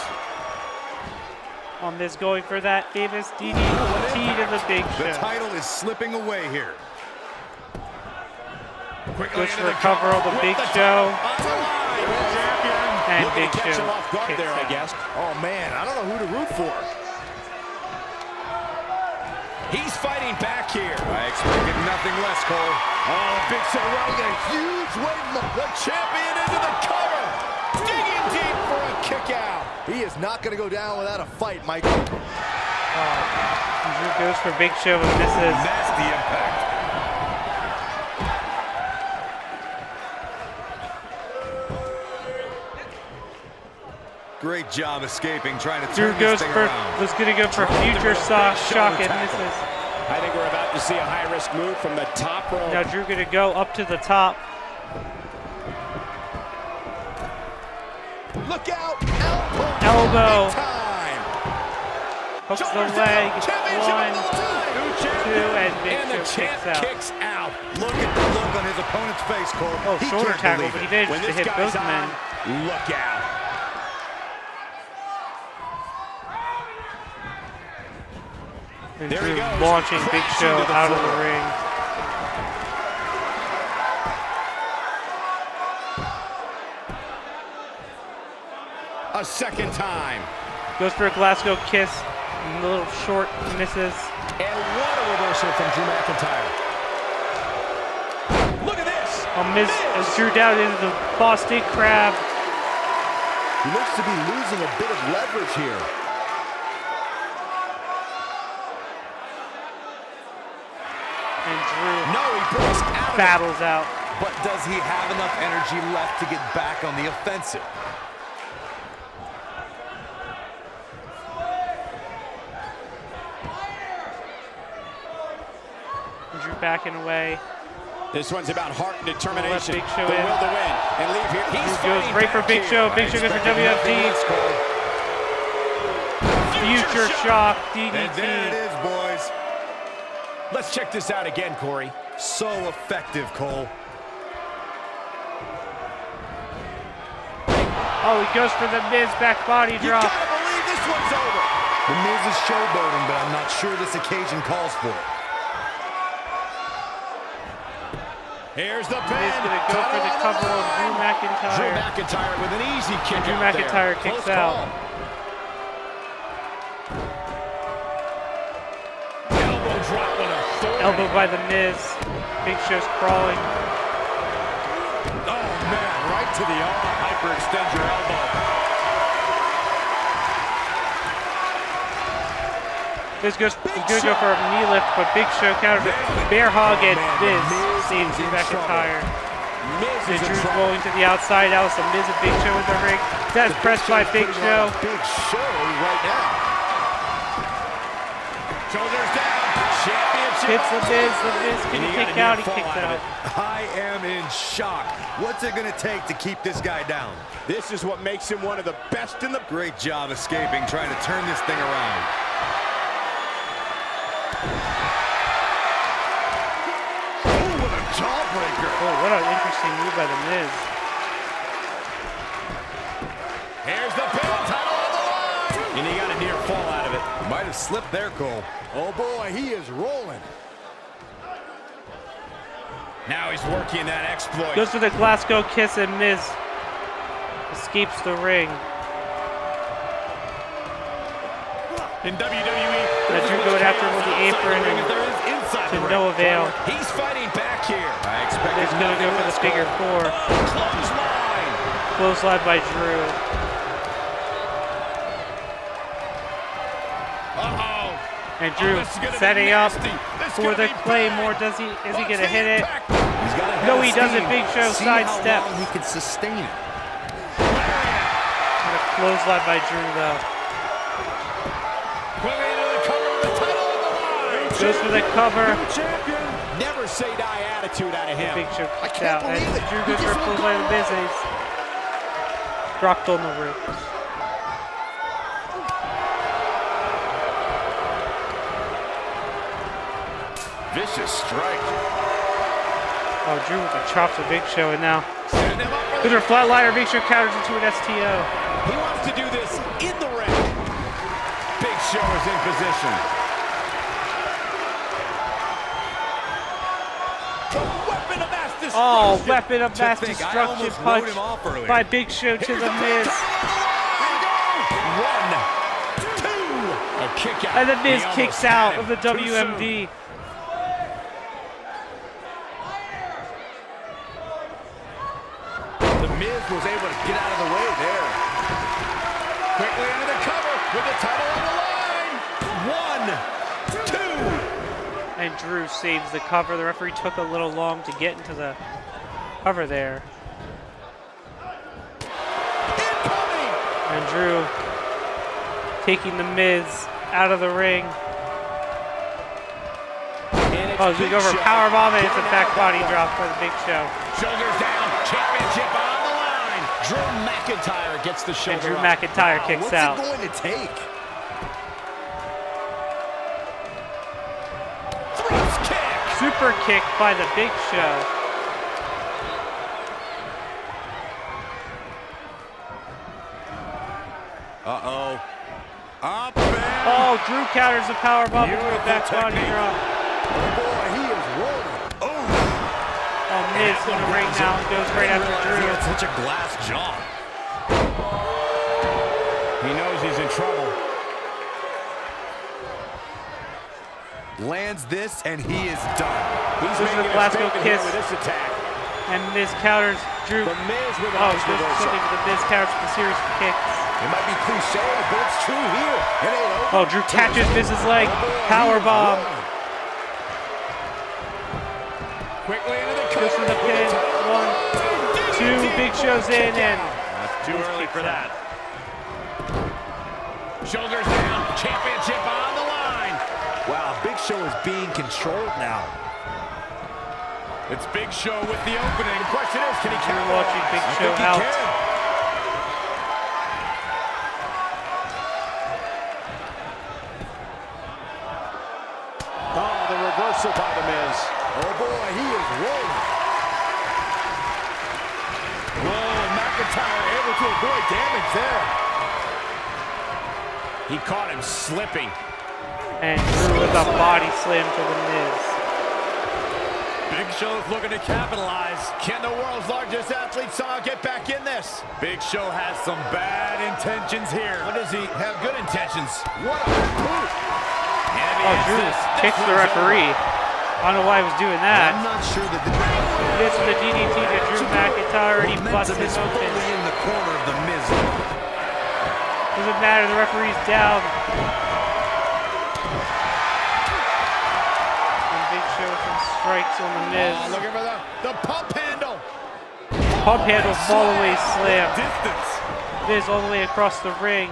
Miz going for that famous DDT to the Big Show. The title is slipping away here. Goes for a cover on the Big Show. And Big Show kicks there, I out. guess. Oh man, I don't know who to root for. He's fighting back here. I expected nothing less, Cole. Oh, Big Show riding a huge weight. The champion into the cover. Digging deep for a kick out. He is not going to go down without a fight, Michael. Drew goes for Big Show and misses. Nasty impact. Great job escaping, trying to Drew turn goes this thing for, around. was going to go for future shock and misses. I think we're about to see a high-risk move from the top rope. Now Drew going to go up to the top. Look out! Elbow. Big time. Hooks the leg. One, two, and Big And the Show champ kicks out. kicks out. Look at the look on his opponent's face, Cole. Oh, He shoulder can't tackle, believe but he it. managed When to this hit guy's both men. on, look out. And There he Drew goes, launching Big crashing Show to the out of floor. the ring. A second time. Goes for a Glasgow kiss. A little short, misses. And what a reversal from Drew McIntyre. Look at this. Miz as Drew down into the Boston Crab. He looks to be losing a bit of leverage here. And Drew No, he breaks out of it. battles out. But does he have enough energy left to get back on the offensive? Drew backing away. This one's about heart and determination. Big Show the in. will to win and leave here. He's Drew goes fighting right for back Big here. Show. Big Show goes for WFD. Future shock And there it DDT. is, boys. Let's check this out again, Corey. So effective, Cole. Oh, he goes for the Miz back body You drop. gotta believe this one's over. The Miz is showboating, but I'm not sure this occasion calls for it. Here's the pin. Miz gonna go for the cover on Drew Drew McIntyre. McIntyre with an easy kick Drew out McIntyre there. kicks Close out. call. Elbow drop with authority. Elbow by the Miz. Big Show's crawling. Oh, man, right to the arm. Hyperextend your elbow. Miz goes, he's gonna go for a knee lift, but Big Show countered it. Bear hug and Miz saves Drew McIntyre. Miz And is in Drew's trouble. rolling to the outside. Now it's the Miz and Big Show in the ring. That's pressed by Big Show. Big Show right now. Shoulders down. Championship. Hits the Miz. The Miz And can he got kick a near out. He fall kicks out of out. it. I am in shock. What's it going to take to keep this guy down? This is what makes him one of the best in the... Great job escaping, trying to turn this thing around. Ooh, what a jawbreaker. Oh, what an interesting move by the Miz. Here's the pin. Title on the line. And he got a near fall out of it. Might have slipped there, Cole. Oh boy, he is rolling. Now he's working that exploit. Goes for the Glasgow kiss and Miz escapes the ring. In WWE, Now Drew going after him with the apron and to no avail. He's fighting back here. I expected Miz gonna go for the figure four. Clothesline. Clothesline by Drew. Uh-oh. And Drew This is gonna be setting up nasty. This is for gonna the be bad. Claymore. Is he What's gonna the hit it? impact? He's got a head No, of he doesn't. steam. Big Show See sidesteps. how long he can sustain it. And a clothesline by Drew though. Quickly into the cover with the title on the line. Goes for the cover. Champion. Never say die attitude out of him. Big Show kicks can't out. And believe it. Drew He goes for a just won't clothesline go of Miz and he's dropped on the ropes. Vicious strike. Oh, Drew with the chops of Big Show, and now with her flatliner, Big Show counters into an STO. He wants to do this in the ring. Big Show is in position. The weapon of mass destruction. Oh, weapon of mass I destruction almost wrote punch him off earlier. by Big Show to the Miz. 1, 2. A kick out. And the Miz He almost kicks had out him of the too soon. WMD. The Miz was able to get out of the way there. Quickly into the cover with the title on the line. 1, 2. And Drew saves the cover. The referee took a little long to get into the cover there. Incoming. And Drew taking the Miz out of the ring. Oh, as we go for powerbomb, and it's a back body drop for the Big Show. Shoulders down. Championship on the line. Drew McIntyre gets the shoulder And Drew up. McIntyre kicks What's out. it going to take? Thrust kick. Super kick by the Big Show. Uh-oh. Up and... Oh, Drew counters the powerbomb into a Beautiful back body technique. drop. Oh, boy, he is rolling. Oh, Miz in the ring now and goes right after He Drew. had such a glass jaw. He knows he's in trouble. Lands this, and he is done. He's This is making a a Glasgow statement here kiss. with this attack. And Miz counters Drew. The Miz with a Oh, nice goes for reversal. something with the Miz counters with a series of kicks. It might be cliche, but it's true here. It ain't over. Oh, Drew catches Miz's leg. Powerbomb. Quickly into the Goes for cover. the pin. 1, 2. Big Show's in, and That's too early for that. Shoulders down. Championship on the line. Wow, Big Show is being controlled now. It's Big Show with the opening. The question is, can he Drew capitalize? watching Big I Show think he out. can. Oh, the reversal by the Miz. Oh, boy, he is rolling. Whoa, McIntyre able to avoid damage there. He caught him slipping. And Drew with a body slam to the Miz. Big Show's looking to capitalize. Can the world's largest athlete somehow get back in this? Big Show has some bad intentions here. Or does he have good intentions? What a move. Oh, Drew kicks the referee. I don't know why he was doing that. I'm not sure that the This is the DDT to Drew McIntyre, and he busts momentum him is open. fully in the corner of the Miz. Doesn't matter, the referee's down. And Big Show with some strikes on the Miz. Looking for the pump handle. Pump handle fall away slam. Distance. Miz all the way across the ring.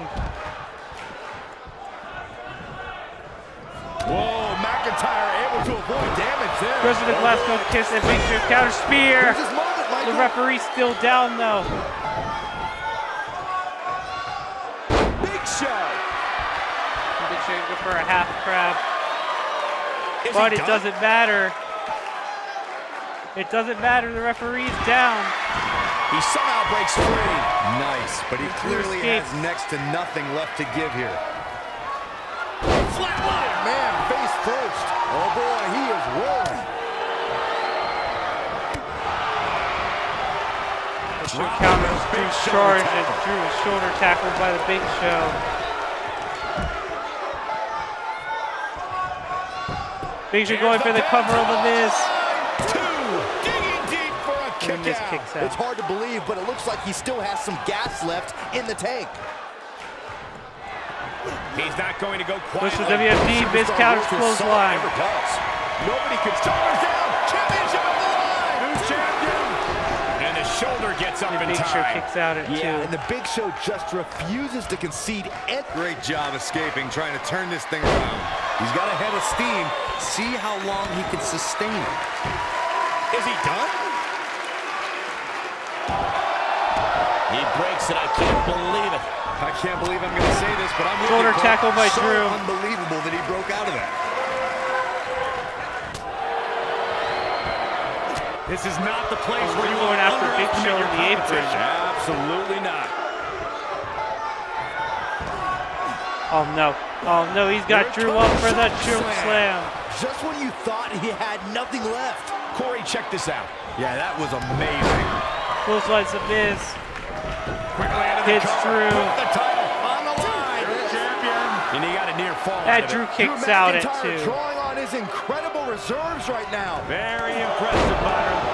Whoa, McIntyre able to avoid damage there. Goes to the Glasgow kiss and Big Show counter spear. Here's his moment, The Michael. referee's still down though. Big Show. Big Show go for a half crab. Is But he it done? doesn't matter. It doesn't matter, the referee's down. He somehow breaks free. Nice, but he clearly has next to nothing left to give here. Flatline. Man, face first. Oh, boy, he is rolling. Show counters Drew's charge and Drew is shoulder tackled by the Big Show. Big Show going for the cover on the Miz. Digging deep for a And the kick Miz out. kicks It's out. hard to believe, but it looks like he still has some gas left in the tank. He's not going to go Push quietly. the WMD, Miz counters clothesline. Never does. Nobody can shoulders down. Championship on the line. New champion. And the shoulder gets up The in Big Show time. kicks out at Yeah, and 2. the Big Show just refuses to concede. Great job escaping, trying to turn this thing around. He's got a head of steam. See how long he can sustain it. Is he done? He breaks it. I can't believe it. I can't believe I'm going to say this, but I'm with Shoulder you, Cole. tackle by so Drew. unbelievable that he broke out of that. This is not the place Oh, where you going want after to Big Show underestimate in the your apron. competition. Absolutely not. Oh no. Oh no, he's got Drew up for the choke slam. Just when you thought he had nothing left. Corey, check this out. Yeah, that was amazing. Clotheslines the Miz. Quickly into the Hits cover. Drew. Put the title on the line. Champion. And he got a near fall. That out of Drew it. kicks out at McIntyre 2. drawing on his incredible reserves right now. Very impressive, Byron.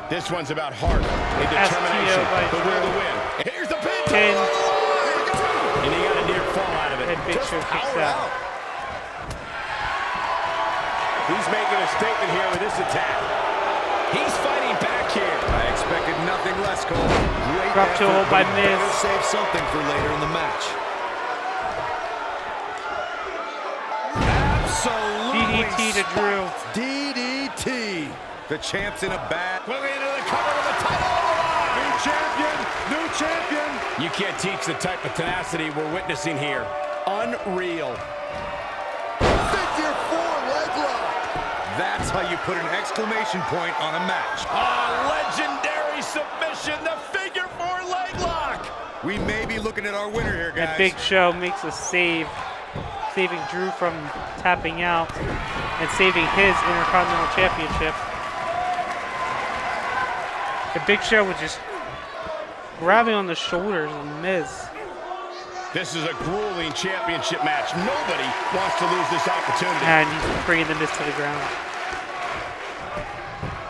This one's about heart and determination. by The will to Drew. win. Here's the pin. Pin. And he got a near fall out of it. And Big Show kicks out. He's making a statement here with this attack. He's fighting back here. I expected nothing less, Cole. Great Drop toe effort, hold by but better Miz. save something for later in the match. Absolutely. DDT to Drew. DDT. The champ's in a bad. Quickly into the cover with the title on the line. New champion. New champion. You can't teach the type of tenacity we're witnessing here. Unreal. Figure 4 leg lock. That's how you put an exclamation point on a match. A legendary submission, the figure 4 leg lock. We may be looking at our winner here, guys. And Big Show makes a save, saving Drew from tapping out and saving his Intercontinental Championship. The Big Show was just grabbing on the shoulders of Miz. This is a grueling championship match. Nobody wants to lose this opportunity. And he's bringing the Miz to the ground.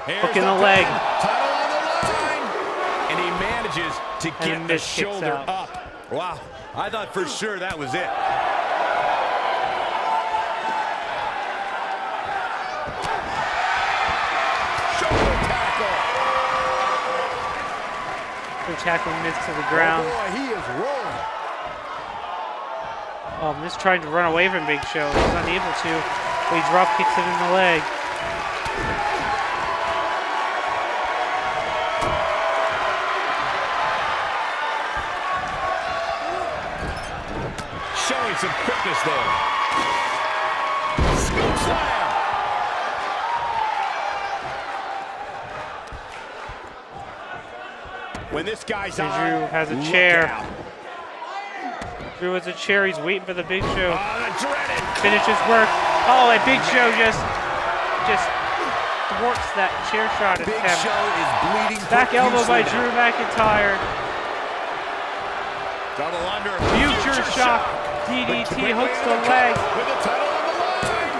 Here's Hook in the leg. Title on the line. And he manages to And get the Miz kicks shoulder out. up. Wow. I thought for sure that was it. Shoulder tackle. They're tackling Miz to the ground. Oh boy, he is rolling. Oh, Miz trying to run away from Big Show. He's unable to. But he drop kicks him in the leg. Showing some quickness there. Scoop slam. When this guy's And on, Drew has a look chair. out. Drew has a chair. He's waiting for the Big Show. The dreaded Finish his work. Oh, and Big Show just thwarts that chair shot Big attempt. Show is bleeding Back elbow by profusely Drew McIntyre. double under. Future shock. DDT hooks the leg. With the title on the line.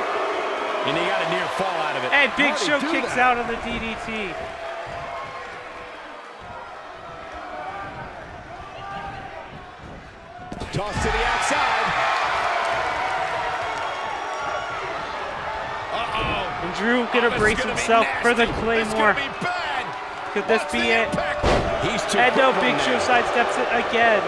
And he got a near fall out of it. And Big How'd he Show do kicks that? out of the DDT. Toss to the outside. Uh-oh. And Drew gonna This is brace gonna be himself for the nasty. Claymore. This is gonna be bad. Could this Watch be the it? impact. He's too And no, quick Big on Show that. sidesteps it again.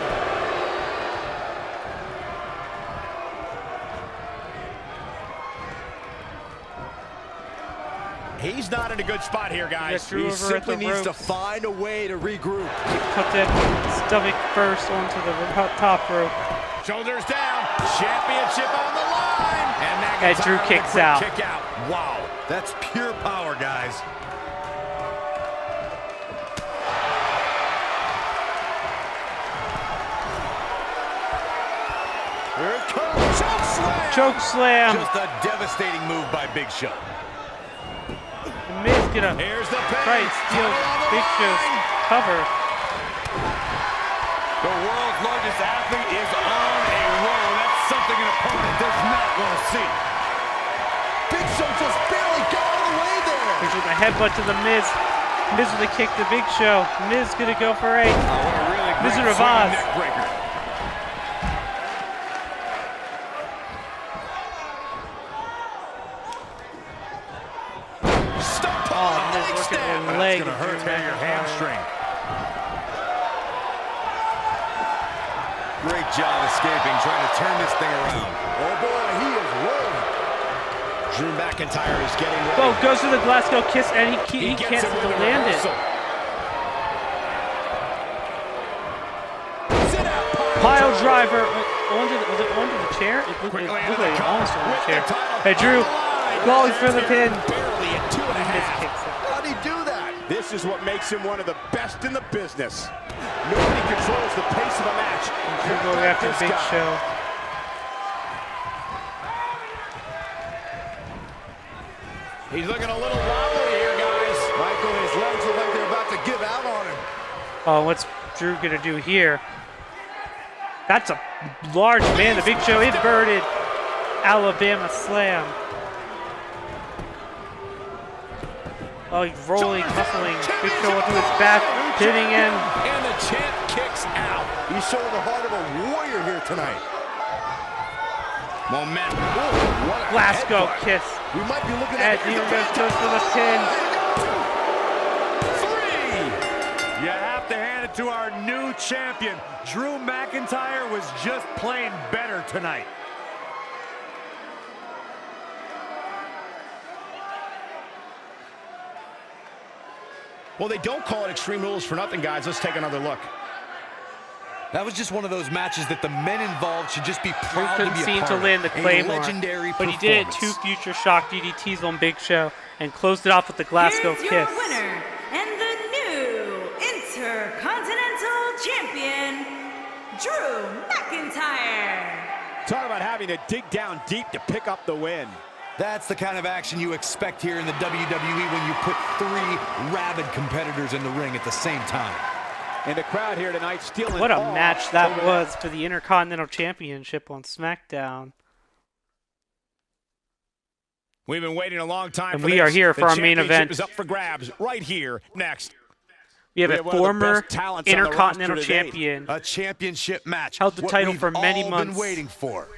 He's not in a good spot here, guys. Yes, Drew He over at the simply needs to ropes. find a way to regroup. Puts it stomach first onto the top rope. Shoulders down. Championship on the line. And Drew McIntyre kicks with a quick out. Kick out. Wow. That's pure power, guys. Here it comes. Choke slam. Choke slam. Just a devastating move by Big Show. Miz gonna Here's the pin. try and steal Title on the Big Show's line. cover. The world's largest athlete is on a roll. That's something an opponent does not want to see. Big Show just barely got out of the way there. Here's with a headbutt to the Miz. Miz with a kick to Big Show. Miz gonna go for a Wizard of Oz. Oh, Miz working the leg. That's gonna hurt there, your hamstring. Great job escaping, trying to turn this thing around. Oh boy, he is rolling. Drew McIntyre is getting ready. Oh, goes to the Glasgow kiss and he gets can't it with a land it. reversal. Sit out, pile driver was it onto the chair? It looked like almost on the chair. Hey, Drew, going for the pin. Barely at 2.5. Kicks it. How'd he do that? This is what makes him one of the best in the business. Nobody controls the pace of a match. Drew going after Big Show. He's looking a little wobbly here, guys. Michael, his legs look like they're about to give out on him. Oh, what's Drew gonna do here? That's a large man. The Big Show inverted Alabama slam. Oh, he's rolling, hustling. Big Show will do his back, pinning him. And the champ kicks out. He's showing the heart of a warrior here tonight. Momentum. Ooh, what a Glasgow headbutt. kiss. We might be looking And at here goes for the pin. 3. You have to hand it to our new champion. Drew McIntyre was just playing better tonight. Well, they don't call it Extreme Rules for nothing, guys. Let's take another look. That was just one of those matches that the men involved should just be Drew proud to couldn't be a seem part to of. land the A Claymore, legendary but he did it performance. 2 future shock DDTs on Big Show and closed it off with the Glasgow Here's your kiss. winner and the new Intercontinental Champion, Drew McIntyre. Talk about having to dig down deep to pick up the win. That's the kind of action you expect here in the WWE when you put 3 rabid competitors in the ring at the same time. And the crowd here tonight stealing. What a all match that over was for the Intercontinental Championship on Smackdown. We've been waiting a long time And for we this. are here for The our main championship event. is up for grabs right here next. We have a one of the former best talents on the Intercontinental roster today. Champion. A championship match. Held the What title we've for many all months. been waiting for.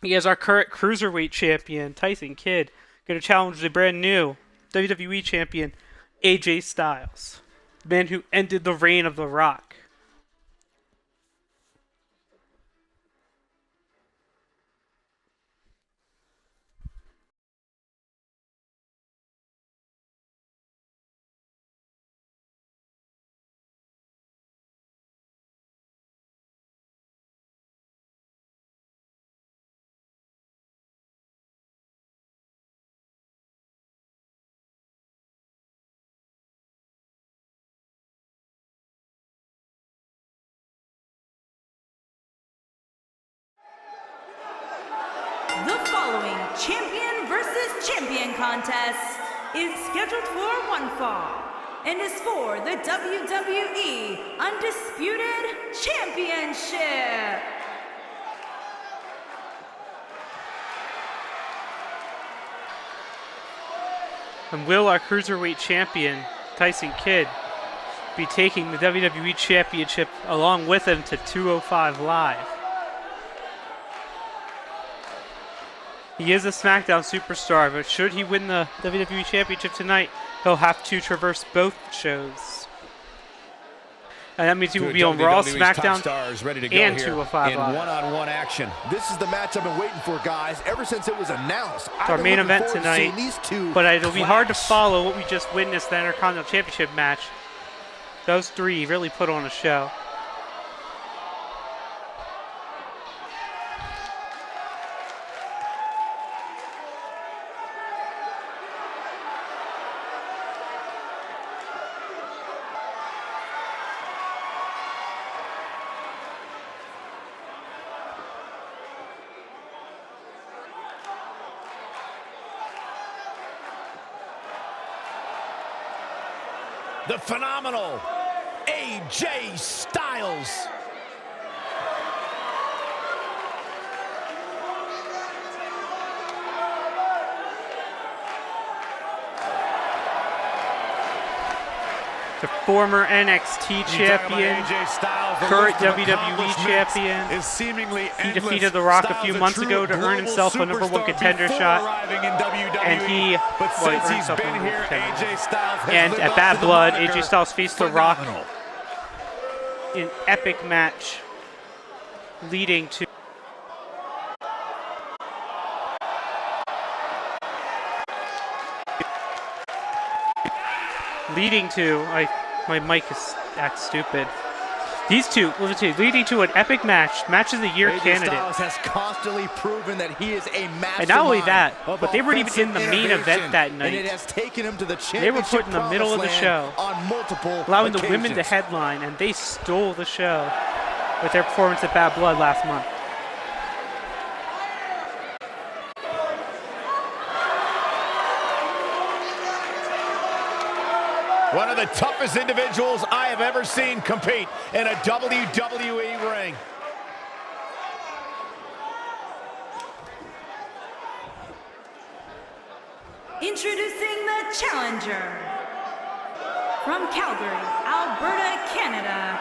He has our current Cruiserweight Champion, Tyson Kidd, going to challenge the brand new WWE Champion, AJ Styles. The man who ended the reign of The Rock. The following champion versus champion contest is scheduled for one fall and is for the WWE Undisputed Championship. And will our Cruiserweight Champion, Tyson Kidd, be taking the WWE Championship along with him to 205 Live? He is a SmackDown superstar, but should he win the WWE Championship tonight, he'll have to traverse both shows. And that means he will be on Raw, SmackDown, stars ready to go and here 205 in Live. one-on-one action. This is the match I've been waiting for, guys, ever since it was announced. It's our main event tonight, but it'll be hard to follow what we just witnessed, the Intercontinental Championship match. Those 3 really put on a show. The phenomenal AJ Styles. The former NXT champion, current WWE champion. Is seemingly He endless. defeated The Rock a Styles, few months true ago to earn global himself a #1 superstar contender before shot. arriving in WWE, And he but well, he since earned he's himself been a here, contender. AJ Styles has And lived at up Bad to the Blood, moniker. AJ Styles faced The Rock Phenomenal. in an epic match, leading to my mic is acts stupid. These two, leading to an epic match of the year AJ candidate. Styles has constantly proven that he is a mastermind. And not only that, of but they weren't even in the main offensive event that innovation, night. And it has taken him to the They were put championship in the middle of the promised show, land on multiple allowing the occasions. women to headline, and they stole the show with their performance at Bad Blood last month. One of the toughest individuals I have ever seen compete in a WWE ring. Introducing the challenger. From Calgary, Alberta, Canada,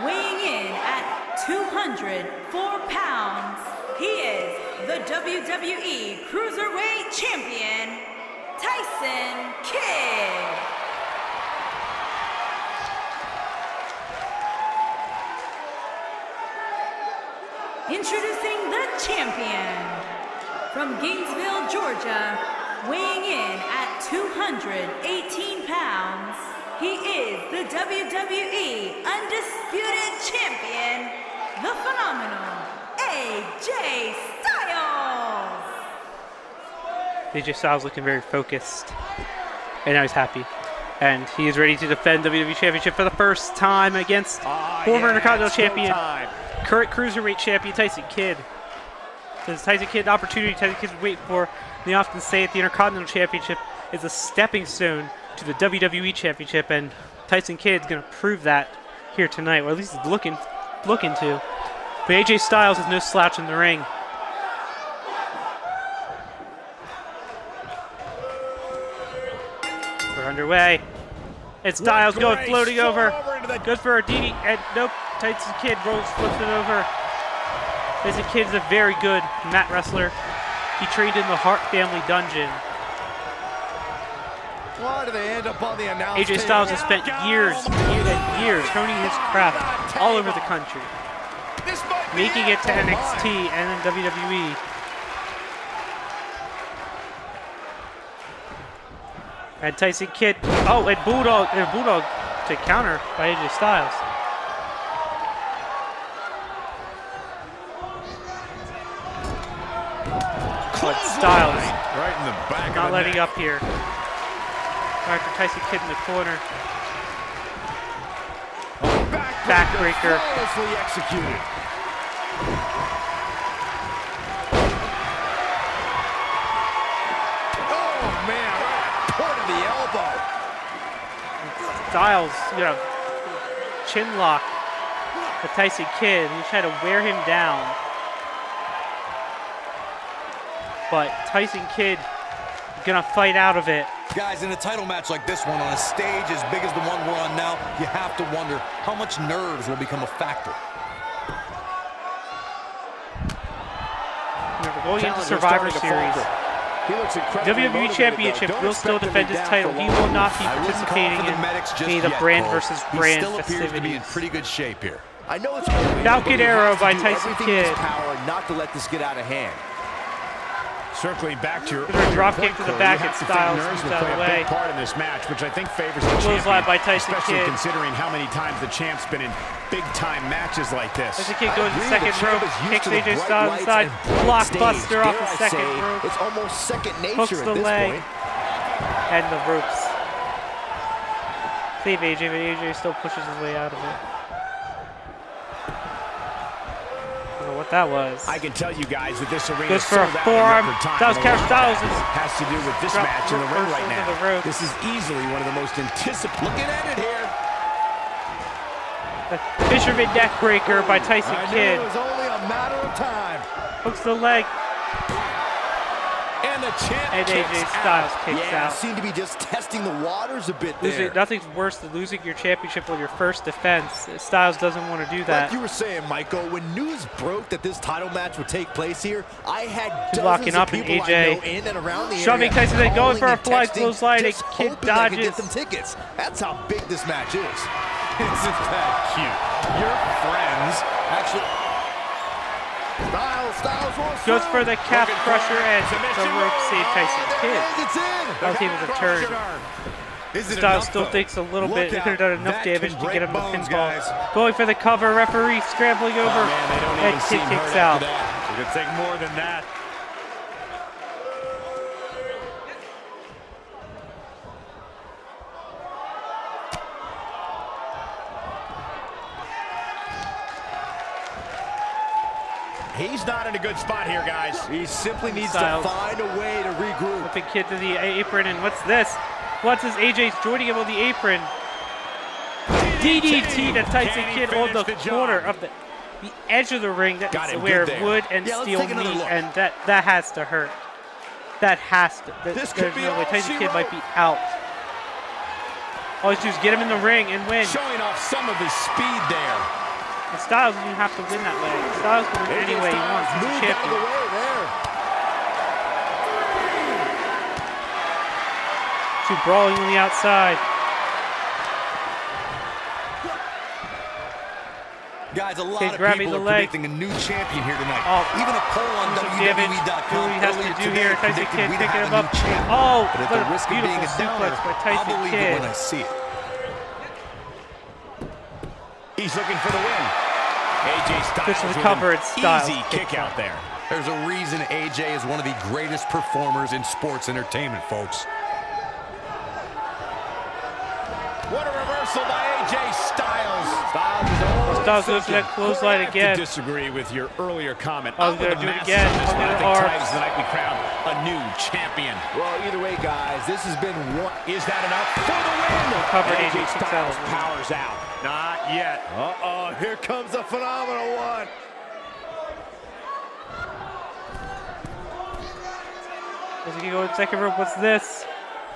weighing in at 204 pounds, he is the WWE Cruiserweight Champion, Tyson Kidd. Introducing the champion. From Gainesville, Georgia, weighing in at 218 pounds, he is the WWE Undisputed Champion, the phenomenal AJ Styles. AJ Styles looking very focused, and now he's happy. And he is ready to defend WWE Championship for the first time against former Intercontinental Champion, current Cruiserweight Champion Tyson Kidd. This Tyson Kidd opportunity Tyson Kidd's waiting for. They often say that the Intercontinental Championship is a stepping stone to the WWE Championship, and Tyson Kidd's going to prove that here tonight, or at least he's looking to. But AJ Styles is no slouch in the ring. We're underway. And Styles going floating over. Goes for a DD, and nope. Tyson Kidd flips it over. Tyson Kidd is a very good mat wrestler. He trained in the Hart family dungeon. Why do they end up on the announce AJ Styles has spent years honing his craft all over the country, making it to NXT and then WWE. And Tyson Kidd, and Bulldog to counter by AJ Styles. But Styles Right in the back not of the letting neck. up here. After Tyson Kidd in the corner. Backbreaker. Flawlessly executed. Oh man, point of the elbow. Styles, chin lock with Tyson Kidd. He's trying to wear him down. But Tyson Kidd gonna fight out of it. Guys, in a title match like this one, on a stage as big as the one we're on now, you have to wonder how much nerves will become a factor. Remember, going into Survivor Series, WWE Championship will still defend his title. He will not be participating in any of the brand versus brand He still appears to be in festivities. pretty good shape here. I know it's early, Falcon but he Arrow has to by do Tyson everything in his Kidd. power not to let this get out of hand. Circling back to your There's a earlier drop point, kick to the Corey, back you and have to think Styles nerves moves will out play of the a way. big part in this match, which I think favors the Clothesline champion, by Tyson especially Kidd. considering how many times the champ's been in big-time matches like this. Tyson Kidd goes to the Agree, second the champ rope, is used kicks to the AJ bright Styles lights inside, and bright blockbuster stage. off Dare the I second say, rope, it's almost second hooks nature the at this leg, point. and the ropes. Save AJ, but AJ still pushes his way out of it. I don't know what that was. I can tell you guys that this arena Goes is for a sold out in forearm. record time. Styles And a catch. lot of Styles that is has to do with this dropped match in the ring first right into now. the ropes. This is easily one of the most anticipated. Looking at it here. The Fisherman neck breaker by Tyson I knew Kidd. it was only a matter of time. Hooks the leg, And the champ and kicks AJ out. Styles kicks Yeah, out. seemed to be just testing the waters a bit there. Nothing's worse than losing your championship on your first defense. Styles doesn't want to do that. Like you were saying, Michael, when news broke that this title match would take place here, I had He's dozens locking of up, and people AJ I know in and around the shoving area Tyson in, going for a calling and fly texting, clothesline, and just Kidd hoping I could get dodges. them tickets. That's how big this match is. Isn't that cute? Your friends actually... Styles rolls Goes through. for the calf Looking crusher, for and the submission rope move. saved Tyson Oh, there Kidd. it is. It's in. That was able to turn. Is it Styles enough, still though? thinks a little bit. They Look could have done out. enough That damage can to get him the break bones, pinfall. guys. Going for the cover. Referee scrambling over. Oh, man, they don't And even seem kick hurt kicks after out. that. It could take more than that. He's not in a good spot here, guys. He simply needs Styles. to find a way to regroup. Flipping Kid to the apron, and what's this? What's this? AJ's joining him on the apron. DDT to Tyson Can he Kidd on the finish the corner job? of the edge of the ring. That Got is him where good there. wood and Yeah, let's steel take another meet, look. and that has to hurt. That has to. This could There's be no way all Tyson she Kidd might wrote. be out. All he's do is get him in the ring and win. Showing off some of his speed there. And Styles doesn't have to win that way. Styles can win any way he wants. He's a Moved out of the champion. way there. Two brawling on the outside. Guys, a lot Okay, of grabbing people the are leg. predicting a new champion here tonight. Oh. Even a poll on Some damage. WWE.com Do what he has earlier to do today here. Tyson predicted Kidd we'd picking have him a up. new champ. Oh, But at what the a risk of being beautiful a downer, suplex by I'll Tyson believe it Kidd. when I see it. He's looking for the win. AJ Styles Push to the with cover, an and Styles easy kicks kick out. out there. There's a reason AJ is one of the greatest performers in sports entertainment, folks. What a reversal by AJ Styles. Styles is old. Styles goes for that clothesline I have again. to disagree with your earlier comment. Oh, I'm he's with gonna the do it masses again. on this Look one. at I the think arms. tonight's the night we crown a new champion. Well, either way, guys, this has been one. Is that enough for the win? Cover AJ AJ Styles Styles. powers out. Not yet. Uh-oh, here comes a phenomenal one. As he go in second rope, what's this?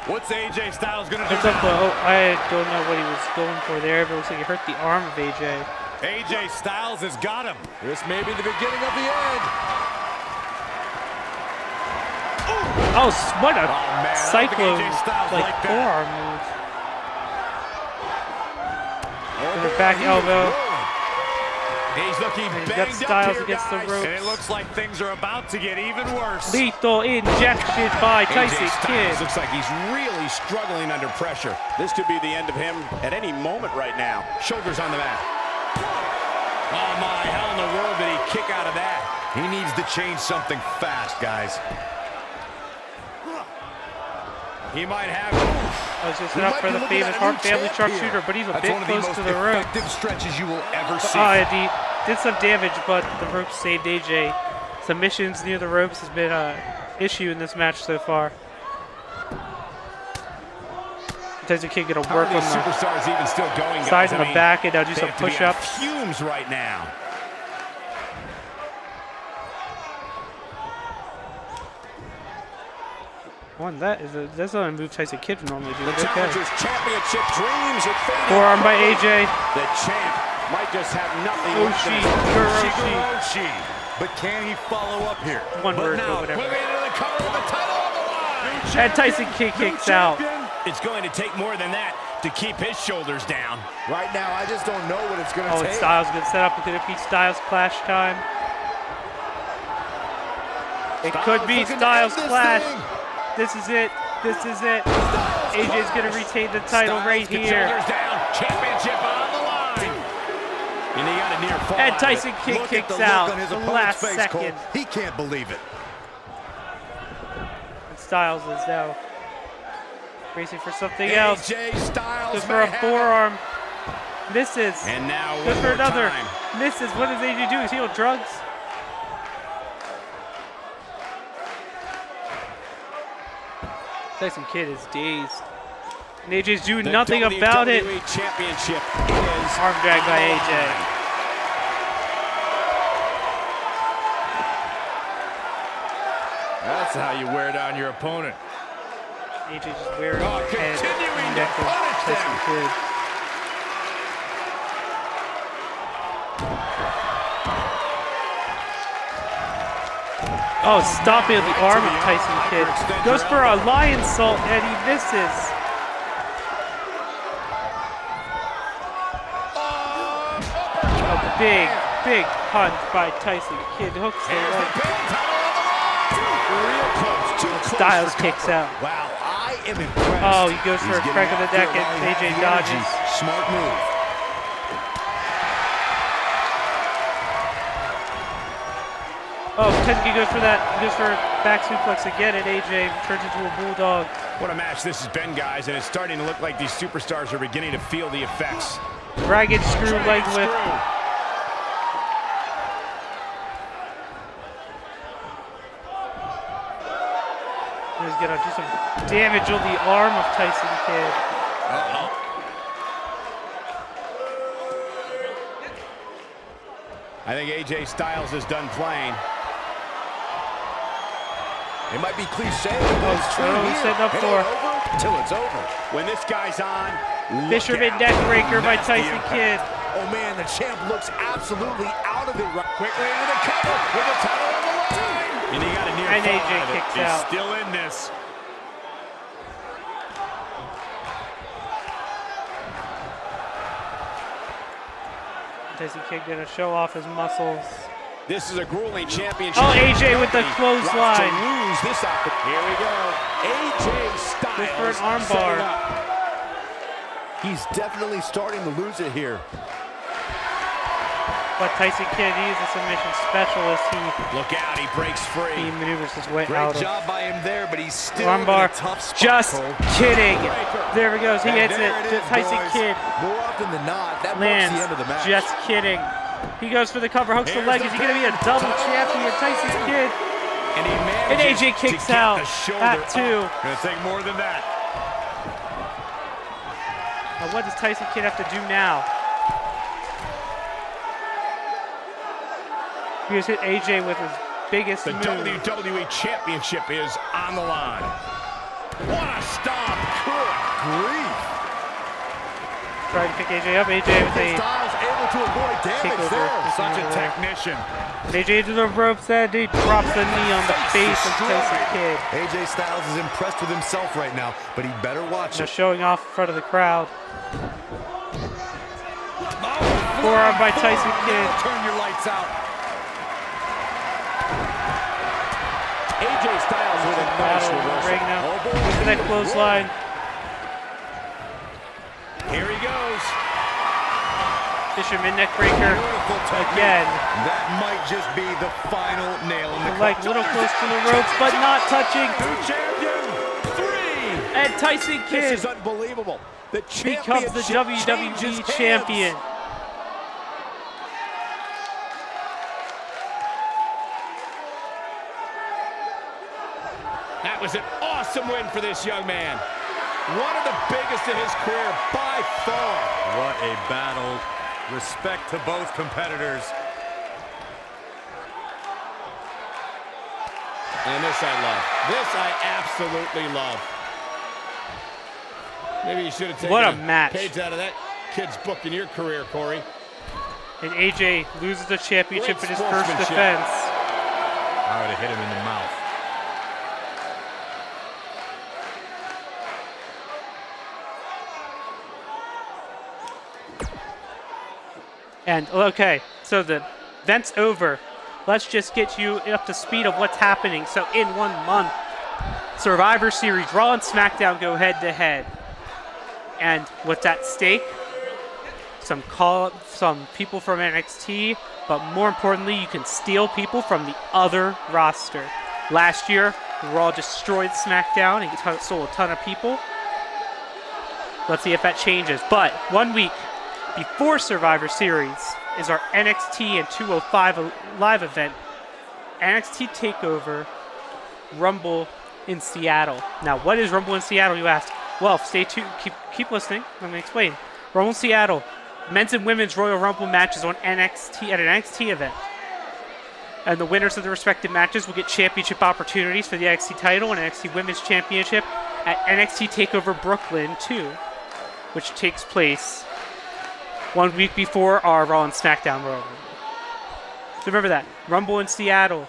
What's AJ Styles going to do It's up. now? Oh, I don't know what he was going for there, but it looks like he hurt the arm of AJ. AJ Styles has got him. This may be the beginning of the end. Oh, what a man, I don't think cyclone, AJ Styles like liked that. forearm move. With a back elbow. He's looking And he's banged got Styles up here, against the guys. ropes. And it looks like things are about to get even worse. Lethal injection by AJ Tyson Styles Kidd. looks like he's really struggling under pressure. This could be the end of him at any moment right now. Shoulders on the mat. Oh my, how in the world did he kick out of that? He needs to change something fast, guys. He might have I was just set up for the famous Hart family sharpshooter, but he's a That's bit one of the close most to the rope. effective stretches you will ever see. He did some damage, but the ropes saved AJ. Submissions near the ropes has been an issue in this match so far. Tyson Kidd gonna How work are on these the superstars even still going, guys? sides I and the mean, back, and now do they some have to be on push-ups. fumes right now. That's not a move Tyson Kidd would normally do. The Okay. Challengers Championship dreams are fading. Forearm by AJ. The champ might just have nothing left in Oshi, his- Kuroshi. But can he follow up here? One word, but Moving whatever. into the cover with the title on the line. And Tyson Kidd kicks out. It's going to take more than that to keep his shoulders down. Right now, I just don't know what it's going to Oh, take. and Styles gonna set up. Could it be Styles Clash time? It could be looking to Styles end this Clash. thing. This is it. This is it. AJ's gonna retain the title Styles right gets here. shoulders down. Championship on the line. And he got a near fall. And out of it. Tyson Kidd Look at kicks the look out on his the opponent's last face, second. Cole. He can't believe it. And Styles is now racing for something else. AJ Styles Goes for a may have forearm. Misses. it. And now Goes one for more another. time. Misses. What does AJ do? Is he on drugs? Tyson Kidd is dazed. And AJ's doing The nothing about it. WWE Championship is Arm drag on by the AJ. line. That's how you wear down your opponent. AJ just wearing Oh, the head continuing and to neck of punish Tyson them. Kidd. Oh, stomping at the arm of Tyson Kidd. Goes for a lion salt and he misses. A big, big punch by Tyson Kidd. Hooks the leg. Real close, too close Styles for kicks comfort. out. Wow, I I am impressed. Oh, he goes for a He's crack of getting the deck after it and while he has AJ the dodges. energy. Smart move. Oh, Tyson goes for that. He goes for a back suplex again, and AJ turns into a bulldog. What a match this has been, guys, and it's starting to look like these superstars are beginning to feel the effects. Dragon screw leg whip. He's gonna do some damage on the arm of Tyson Kidd. I think AJ Styles is done playing. It might be cliche, but it's true here. Setting up It for ain't over till it's over. When this guy's on, Fisherman neck breaker by Tyson Kidd. Oh man, the champ looks absolutely out of it. Quickly into the cover with the title on the line. And he got a near And fall AJ out of it. kicks He's out. still in this. Tyson Kidd gonna show off his muscles. This is a grueling championship. Oh, AJ with the clothesline. To lose this opportunity. Here we go. AJ Styles. Goes for an arm setting bar. up. He's definitely starting to lose it here. But Tyson Kidd, he is a submission specialist. Look out, he breaks He free. maneuvers his way Great out of job by him there, but he's still armbar. in a tough spot, Just Cole. kidding. There he goes. He And hits there it. it is, Tyson boys. Kidd More often than not, that marks lands. the end of the match. Just kidding. He goes for the cover, hooks the Here's leg. the Is he going to be a double champion? Tyson Kidd. And he manages And AJ to kicks get out the shoulder at up. 2. Gonna take more than that. Now what does Tyson Kidd have to do now? He just hit AJ with his biggest The move. WWE Championship is on the line. What a stomp. Good grief. Trying to pick AJ up. AJ with a Styles able to avoid damage takeover. there. Such a Right. technician. AJ to the ropes and he drops the knee on the face of Tyson Kidd. AJ Styles is impressed with himself right now, but he better watch Now it. showing off in front of the crowd. Forearm by Tyson Kidd. Turn your lights out. AJ Styles with a nice Battle in the reversal. ring now. Oh, boy. Look at that clothesline. Here he goes. Fisherman neck breaker Beautiful technique. again. That might just be the final nail in the Like a little close to the ropes, but not touching. Champion. 3. And Tyson This Kidd is unbelievable. The becomes the championship WWE changes champion. hands. That was an awesome win for this young man. One of the biggest in his career by far. What a battle. Respect to both competitors. And this I love. This I absolutely love. Maybe you should have taken What a match. page out of that kid's book in your career, Corey. And AJ loses the championship Great in his first sportsmanship. defense. I would have hit him in the mouth. And okay, so the event's over. Let's just get you up to speed of what's happening. So in 1 month, Survivor Series, Raw and SmackDown go head to head. And what's at stake? Some people from NXT, but more importantly, you can steal people from the other roster. Last year, Raw destroyed SmackDown and stole a ton of people. Let's see if that changes. But 1 week before Survivor Series is our NXT and 205 live event, NXT TakeOver Rumble in Seattle. Now, what is Rumble in Seattle, you ask? Well, stay tuned. Keep listening. Let me explain. Rumble in Seattle, men's and women's Royal Rumble matches on NXT at an NXT event. And the winners of the respective matches will get championship opportunities for the NXT title and NXT Women's Championship at NXT TakeOver Brooklyn 2, which takes place 1 week before our Raw and SmackDown Royal Rumble. So remember that. Rumble in Seattle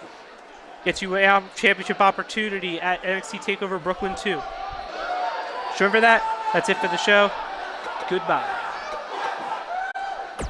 gets you a championship opportunity at NXT TakeOver Brooklyn 2. So remember that. That's it for the show. Goodbye.